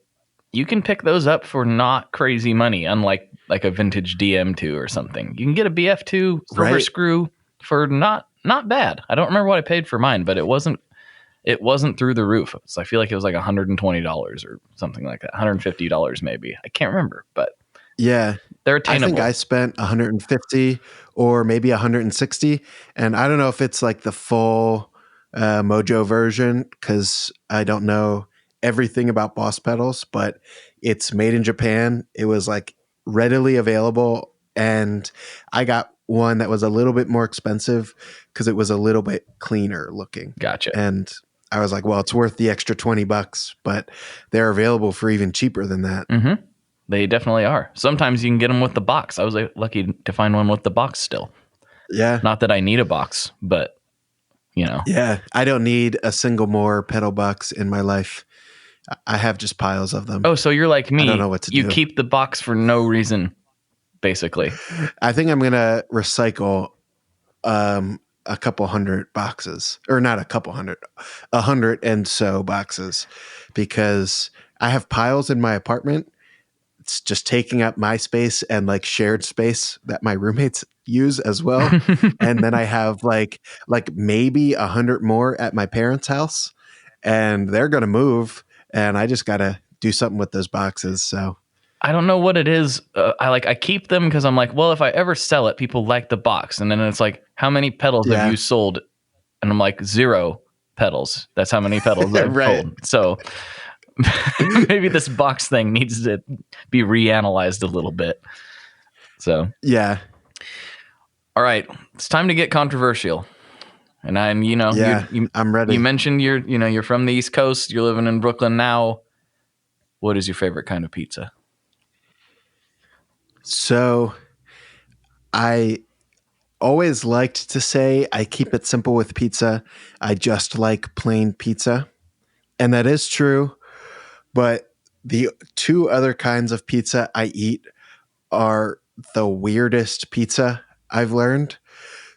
you can pick those up for not crazy money, unlike like a vintage DM2 or something. You can get a BF2 silver screw for not bad. I don't remember what I paid for mine, but it wasn't through the roof. So I feel like it was like $120 or something like that. $150 maybe. I can't remember, but yeah, they're attainable. I think I spent $150 or maybe $160, and I don't know if it's like the full Mojo version because I don't know everything about Boss pedals, but it's made in Japan. It was like readily available, and I got one that was a little bit more expensive because it was a little bit cleaner looking. Gotcha. And I was like, well, it's worth the extra $20, but they're available for even cheaper than that. Mm-hmm. They definitely are. Sometimes you can get them with the box. I was lucky to find one with the box still. Yeah. Not that I need a box, but you know. Yeah. I don't need a single more pedal box in my life. I have just piles of them. Oh, so you're like me. I don't know what to do. You keep the box for no reason, basically. I think I'm going to recycle a couple hundred boxes, or not a couple hundred, 100 and so boxes, because I have piles in my apartment. It's just taking up my space and like shared space that my roommates use as well. And then I have like maybe 100 more at my parents' house, and they're going to move, and I just got to do something with those boxes. So I don't know what it is. I keep them because I'm like, well, if I ever sell it, people like the box. And then it's like, how many pedals have you sold? And I'm like, 0 pedals. That's how many pedals I've sold. So maybe this box thing needs to be reanalyzed a little bit. So yeah. All right, it's time to get controversial. And I'm ready. You mentioned you're from the East Coast. You're living in Brooklyn now. What is your favorite kind of pizza? So I always liked to say I keep it simple with pizza. I just like plain pizza. And that is true. But the 2 other kinds of pizza I eat are the weirdest pizza I've learned.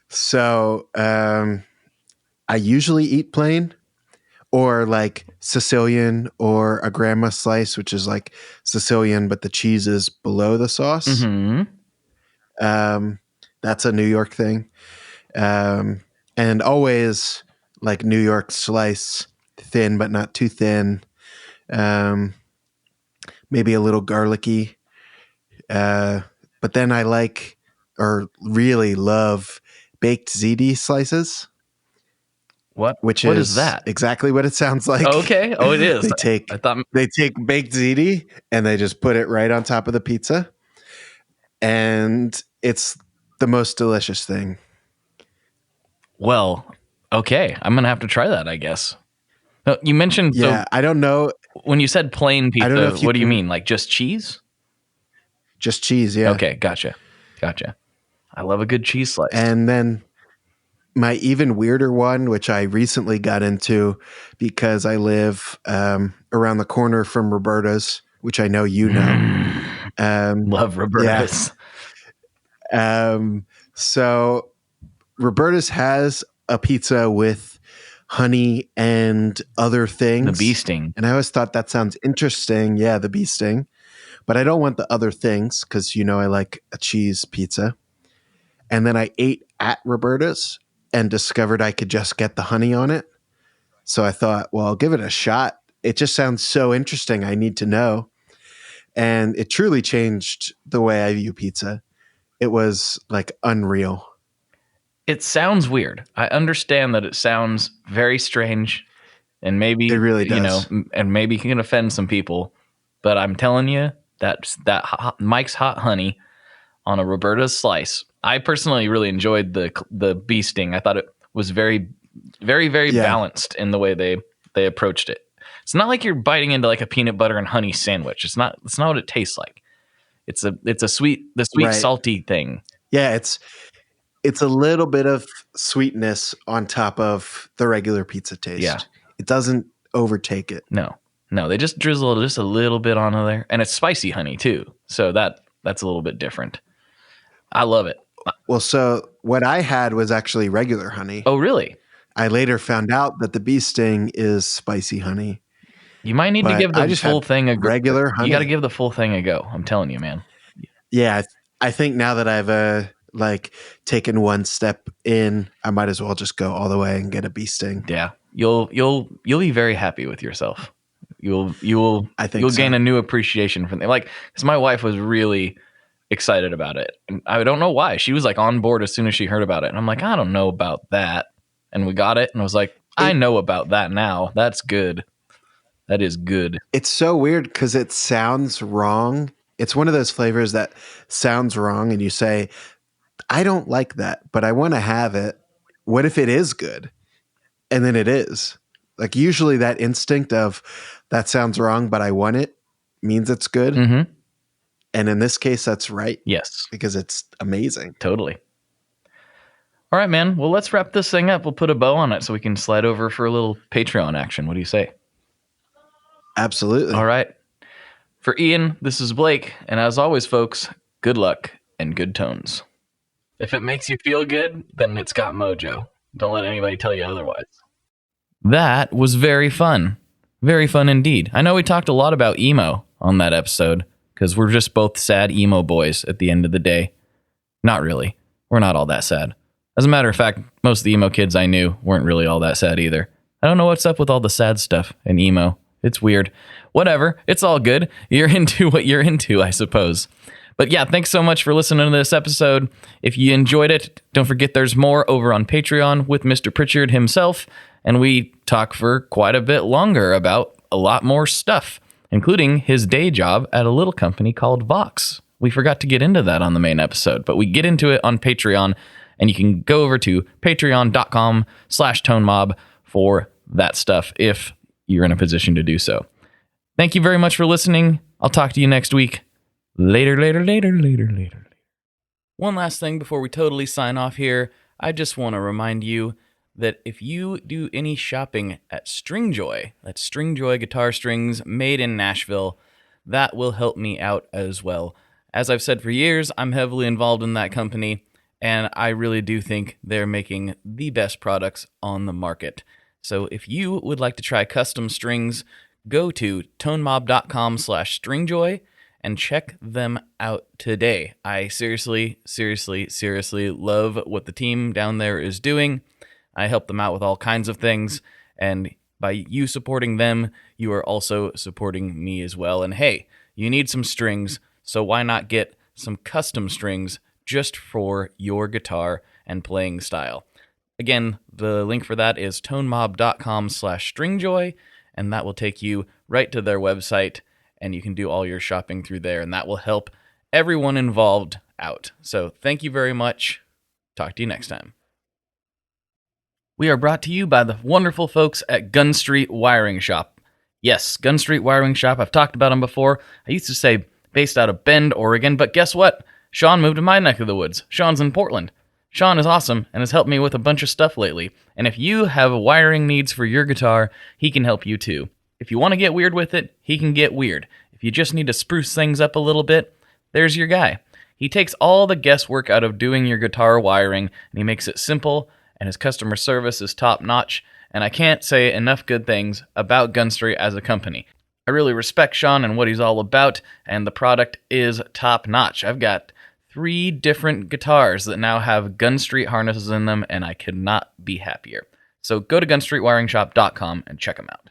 So I usually eat plain, or like Sicilian, or a grandma slice, which is like Sicilian, but the cheese is below the sauce. Mm-hmm. That's a New York thing. And always like New York slice, thin, but not too thin. Maybe a little garlicky, But then I like or really love baked ziti slices. What? Which What is that? exactly what it sounds like. Okay. Oh, it is. they take baked ziti and they just put it right on top of the pizza, and it's the most delicious thing. Well, okay. I'm gonna have to try that, I guess. You mentioned I don't know. When you said plain pizza, I don't know if what do you mean? Like just cheese? Just cheese, yeah. Okay, gotcha. I love a good cheese slice. And then my even weirder one, which I recently got into because I live around the corner from Roberta's, which I know you know. Love Roberta's. Yeah. So Roberta's has a pizza with honey and other things. The bee sting. And I always thought that sounds interesting. Yeah, the bee sting. But I don't want the other things because, I like a cheese pizza. And then I ate at Roberta's and discovered I could just get the honey on it. So I thought, well, I'll give it a shot. It just sounds so interesting. I need to know. And it truly changed the way I view pizza. It was like unreal. It sounds weird. I understand that it sounds very strange, and maybe it really does. And maybe can offend some people. But I'm telling you, that Mike's Hot Honey on a Roberta's slice. I personally really enjoyed the bee sting. I thought it was very, very, very balanced in the way they approached it. It's not like you're biting into like a peanut butter and honey sandwich. It's not what it tastes like. It's a sweet right. Salty thing. Yeah, it's a little bit of sweetness on top of the regular pizza taste. Yeah. It doesn't overtake it. No, they just drizzle just a little bit onto there, and it's spicy honey too. So that's a little bit different. I love it. Well, so what I had was actually regular honey. Oh, really? I later found out that the bee sting is spicy honey. You might need to give the full thing a go. Regular honey. You got to give the full thing a go. I'm telling you, man. Yeah, I think now that I've taken one step in, I might as well just go all the way and get a bee sting. Yeah, you'll be very happy with yourself. You'll gain a new appreciation for them. Like, because my wife was really excited about it, and I don't know why. She was like on board as soon as she heard about it, and I'm like, I don't know about that. And we got it, and I was like, I know about that now. That's good. That is good. It's so weird because it sounds wrong. It's one of those flavors that sounds wrong, and you say, I don't like that, but I want to have it. What if it is good? And then it is. Like, usually that instinct of that sounds wrong, but I want it means it's good. Mm-hmm. And in this case, that's right. Yes. Because it's amazing. Totally. All right, man. Well, let's wrap this thing up. We'll put a bow on it so we can slide over for a little Patreon action. What do you say? Absolutely. All right. For Ian, this is Blake. And as always, folks, good luck and good tones. If it makes you feel good, then it's got mojo. Don't let anybody tell you otherwise. That was very fun. Very fun indeed. I know we talked a lot about emo on that episode because we're just both sad emo boys at the end of the day. Not really. We're not all that sad. As a matter of fact, most of the emo kids I knew weren't really all that sad either. I don't know what's up with all the sad stuff in emo. It's weird. Whatever. It's all good. You're into what you're into, I suppose. But yeah, thanks so much for listening to this episode. If you enjoyed it, don't forget there's more over on Patreon with Mr. Pritchard himself. And we talk for quite a bit longer about a lot more stuff, including his day job at a little company called Vox. We forgot to get into that on the main episode, but we get into it on Patreon. And you can go over to patreon.com/tonemob for that stuff if you're in a position to do so. Thank you very much for listening. I'll talk to you next week. Later. One last thing before we totally sign off here. I just want to remind you that if you do any shopping at Stringjoy, that's Stringjoy guitar strings made in Nashville, that will help me out as well. As I've said for years, I'm heavily involved in that company. And I really do think they're making the best products on the market. So if you would like to try custom strings, go to tonemob.com/stringjoy and check them out today. I seriously love what the team down there is doing. I help them out with all kinds of things. And by you supporting them, you are also supporting me as well. And hey, you need some strings, so why not get some custom strings just for your guitar and playing style. Again, the link for that is tonemob.com/stringjoy, and that will take you right to their website, and you can do all your shopping through there, and that will help everyone involved out. So thank you very much. Talk to you next time. We are brought to you by the wonderful folks at Gun Street Wiring Shop. Yes, Gun Street Wiring Shop. I've talked about them before. I used to say based out of Bend, Oregon, but guess what? Sean moved to my neck of the woods. Sean's in Portland. Sean is awesome and has helped me with a bunch of stuff lately. And if you have wiring needs for your guitar, he can help you too. If you want to get weird with it, he can get weird. If you just need to spruce things up a little bit, there's your guy. He takes all the guesswork out of doing your guitar wiring, and he makes it simple, and his customer service is top-notch, and I can't say enough good things about Gun Street as a company. I really respect Sean and what he's all about, and the product is top-notch. I've got 3 different guitars that now have Gun Street harnesses in them, and I could not be happier. So go to gunstreetwiringshop.com and check them out.